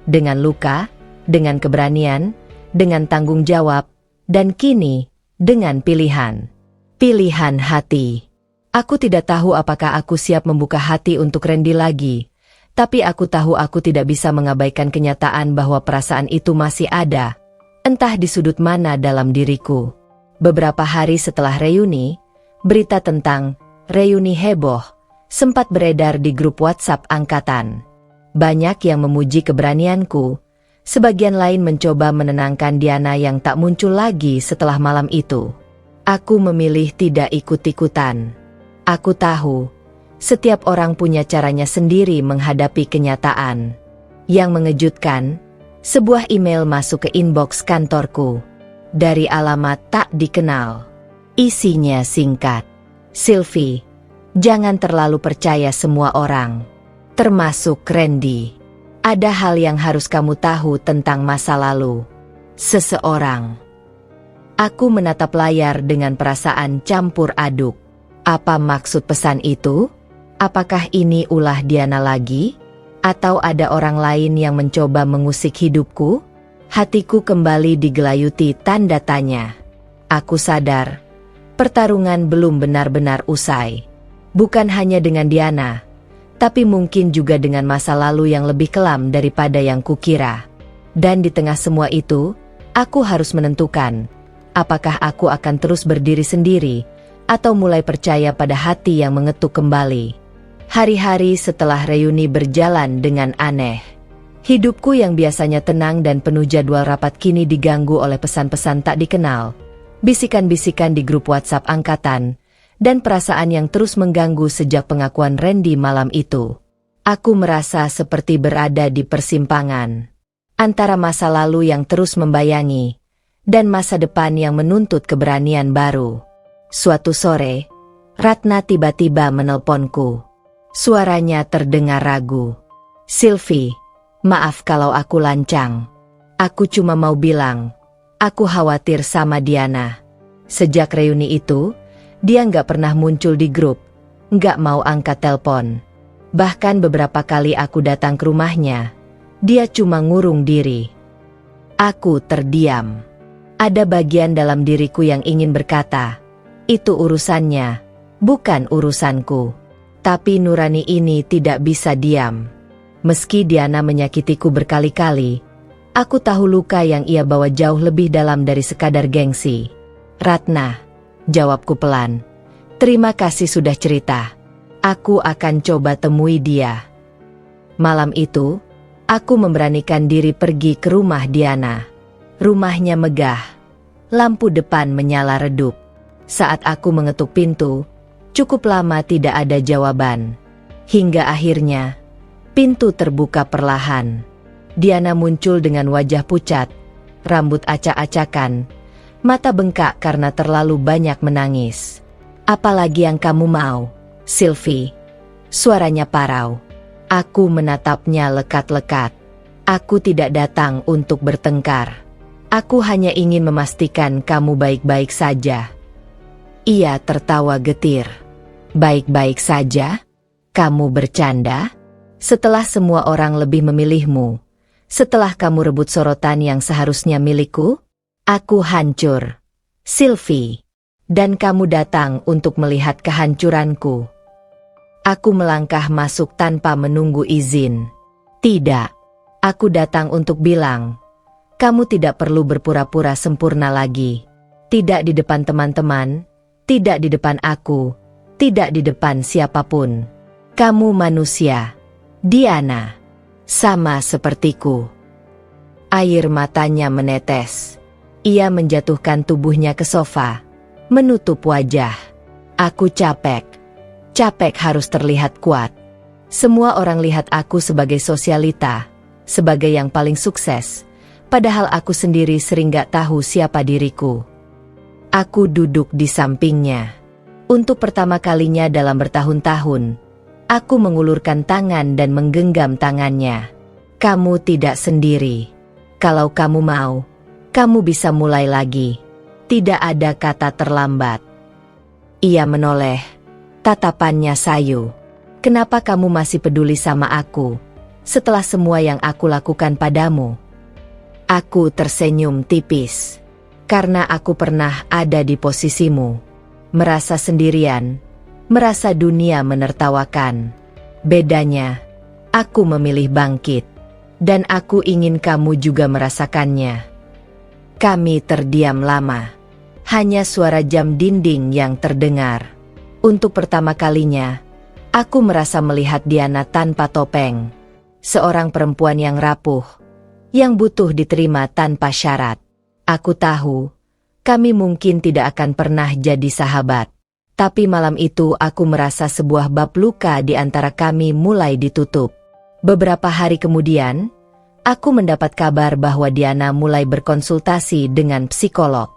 Dengan luka, dengan keberanian, dengan tanggung jawab, dan kini, dengan pilihan. Pilihan hati. Aku tidak tahu apakah aku siap membuka hati untuk Randy lagi. Tapi aku tahu aku tidak bisa mengabaikan kenyataan bahwa perasaan itu masih ada. Entah di sudut mana dalam diriku. Beberapa hari setelah reuni, berita tentang reuni heboh sempat beredar di grup WhatsApp angkatan. Banyak yang memuji keberanianku, sebagian lain mencoba menenangkan Diana yang tak muncul lagi setelah malam itu. Aku memilih tidak ikut-ikutan. Aku tahu, setiap orang punya caranya sendiri menghadapi kenyataan. Yang mengejutkan, sebuah email masuk ke inbox kantorku. Dari alamat tak dikenal. Isinya singkat. "Sylvie, jangan terlalu percaya semua orang. Termasuk Randy. Ada hal yang harus kamu tahu tentang masa lalu seseorang." Aku menatap layar dengan perasaan campur aduk. Apa maksud pesan itu? Apakah ini ulah Diana lagi? Atau ada orang lain yang mencoba mengusik hidupku? Hatiku kembali digelayuti tanda tanya. Aku sadar, pertarungan belum benar-benar usai. Bukan hanya dengan Diana, tapi mungkin juga dengan masa lalu yang lebih kelam daripada yang kukira. Dan di tengah semua itu, aku harus menentukan, apakah aku akan terus berdiri sendiri, atau mulai percaya pada hati yang mengetuk kembali. Hari-hari setelah reuni berjalan dengan aneh. Hidupku yang biasanya tenang dan penuh jadwal rapat kini diganggu oleh pesan-pesan tak dikenal, bisikan-bisikan di grup WhatsApp angkatan, dan perasaan yang terus mengganggu sejak pengakuan Randy malam itu. Aku merasa seperti berada di persimpangan antara masa lalu yang terus membayangi dan masa depan yang menuntut keberanian baru. Suatu sore, Ratna tiba-tiba menelponku. Suaranya terdengar ragu. "Sylvie, maaf kalau aku lancang. Aku cuma mau bilang, aku khawatir sama Diana. Sejak reuni itu, dia nggak pernah muncul di grup, nggak mau angkat telepon. Bahkan beberapa kali aku datang ke rumahnya, dia cuma ngurung diri." Aku terdiam. Ada bagian dalam diriku yang ingin berkata, "Itu urusannya, bukan urusanku." Tapi nurani ini tidak bisa diam. Meski Diana menyakitiku berkali-kali, aku tahu luka yang ia bawa jauh lebih dalam dari sekadar gengsi. "Ratna, jawabku pelan. Terima kasih sudah cerita. Aku akan coba temui dia. Malam itu, aku memberanikan diri pergi ke rumah Diana. Rumahnya megah. Lampu depan menyala redup. Saat aku mengetuk pintu, cukup lama tidak ada jawaban. Hingga akhirnya, pintu terbuka perlahan. Diana muncul dengan wajah pucat, rambut acak-acakan, mata bengkak karena terlalu banyak menangis. Apalagi yang kamu mau, Sylvie? Suaranya parau. Aku menatapnya lekat-lekat. Aku tidak datang untuk bertengkar. Aku hanya ingin memastikan kamu baik-baik saja. Ia tertawa getir. Baik-baik saja? Kamu bercanda? Setelah semua orang lebih memilihmu, setelah kamu rebut sorotan yang seharusnya milikku, aku hancur, Sylvie. Dan kamu datang untuk melihat kehancuranku. Aku melangkah masuk tanpa menunggu izin. Tidak, aku datang untuk bilang, kamu tidak perlu berpura-pura sempurna lagi. Tidak di depan teman-teman, tidak di depan aku, tidak di depan siapapun. Kamu manusia, Diana, sama sepertiku. Air matanya menetes. Ia menjatuhkan tubuhnya ke sofa, menutup wajah. Aku capek. Capek harus terlihat kuat. Semua orang lihat aku sebagai sosialita, sebagai yang paling sukses, padahal aku sendiri sering gak tahu siapa diriku. Aku duduk di sampingnya. Untuk pertama kalinya dalam bertahun-tahun, aku mengulurkan tangan dan menggenggam tangannya. Kamu tidak sendiri. Kalau kamu mau, kamu bisa mulai lagi. Tidak ada kata terlambat. Ia menoleh. Tatapannya sayu. Kenapa kamu masih peduli sama aku, setelah semua yang aku lakukan padamu? Aku tersenyum tipis. Karena aku pernah ada di posisimu. Merasa sendirian, merasa dunia menertawakan. Bedanya, aku memilih bangkit. Dan aku ingin kamu juga merasakannya. Kami terdiam lama. Hanya suara jam dinding yang terdengar. Untuk pertama kalinya, aku merasa melihat Diana tanpa topeng. Seorang perempuan yang rapuh, yang butuh diterima tanpa syarat. Aku tahu, kami mungkin tidak akan pernah jadi sahabat. Tapi malam itu aku merasa sebuah bab luka di antara kami mulai ditutup. Beberapa hari kemudian, aku mendapat kabar bahwa Diana mulai berkonsultasi dengan psikolog.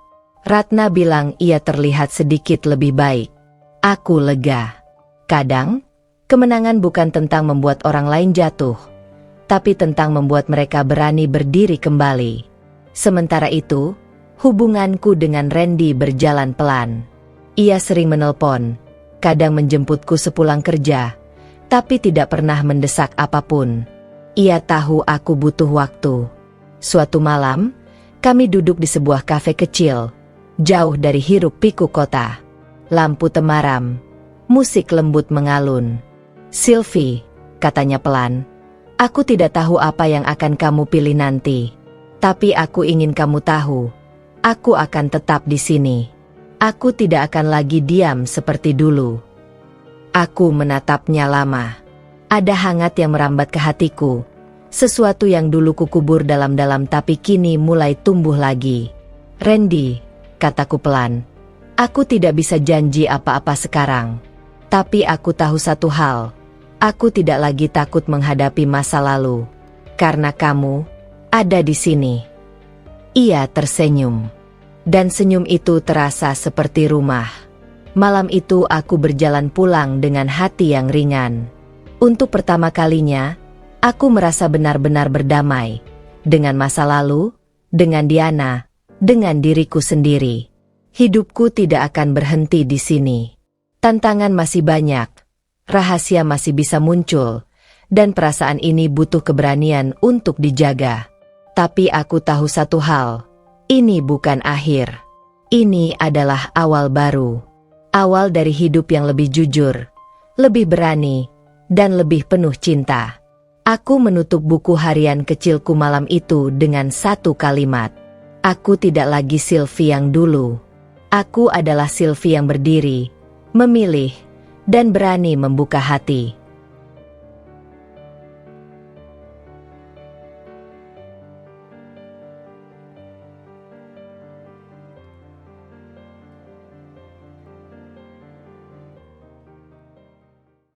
Ratna bilang ia terlihat sedikit lebih baik. Aku lega. Kadang, kemenangan bukan tentang membuat orang lain jatuh, tapi tentang membuat mereka berani berdiri kembali. Sementara itu, hubunganku dengan Randy berjalan pelan. Ia sering menelpon, kadang menjemputku sepulang kerja, tapi tidak pernah mendesak apapun. Ia tahu aku butuh waktu. Suatu malam, kami duduk di sebuah kafe kecil, jauh dari hiruk-pikuk kota. Lampu temaram, musik lembut mengalun. Sylvie, katanya pelan, aku tidak tahu apa yang akan kamu pilih nanti. Tapi aku ingin kamu tahu, aku akan tetap di sini. Aku tidak akan lagi diam seperti dulu. Aku menatapnya lama. Ada hangat yang merambat ke hatiku. Sesuatu yang dulu kukubur dalam-dalam tapi kini mulai tumbuh lagi. Randy, kataku pelan. Aku tidak bisa janji apa-apa sekarang. Tapi aku tahu satu hal. Aku tidak lagi takut menghadapi masa lalu. Karena kamu ada di sini. Ia tersenyum. Dan senyum itu terasa seperti rumah. Malam itu aku berjalan pulang dengan hati yang ringan. Untuk pertama kalinya, aku merasa benar-benar berdamai. Dengan masa lalu, dengan Diana, dengan diriku sendiri. Hidupku tidak akan berhenti di sini. Tantangan masih banyak, rahasia masih bisa muncul, dan perasaan ini butuh keberanian untuk dijaga. Tapi aku tahu satu hal, ini bukan akhir. Ini adalah awal baru. Awal dari hidup yang lebih jujur, lebih berani, dan lebih penuh cinta. Aku menutup buku harian kecilku malam itu dengan satu kalimat. Aku tidak lagi Sylvie yang dulu. Aku adalah Sylvie yang berdiri, memilih, dan berani membuka hati.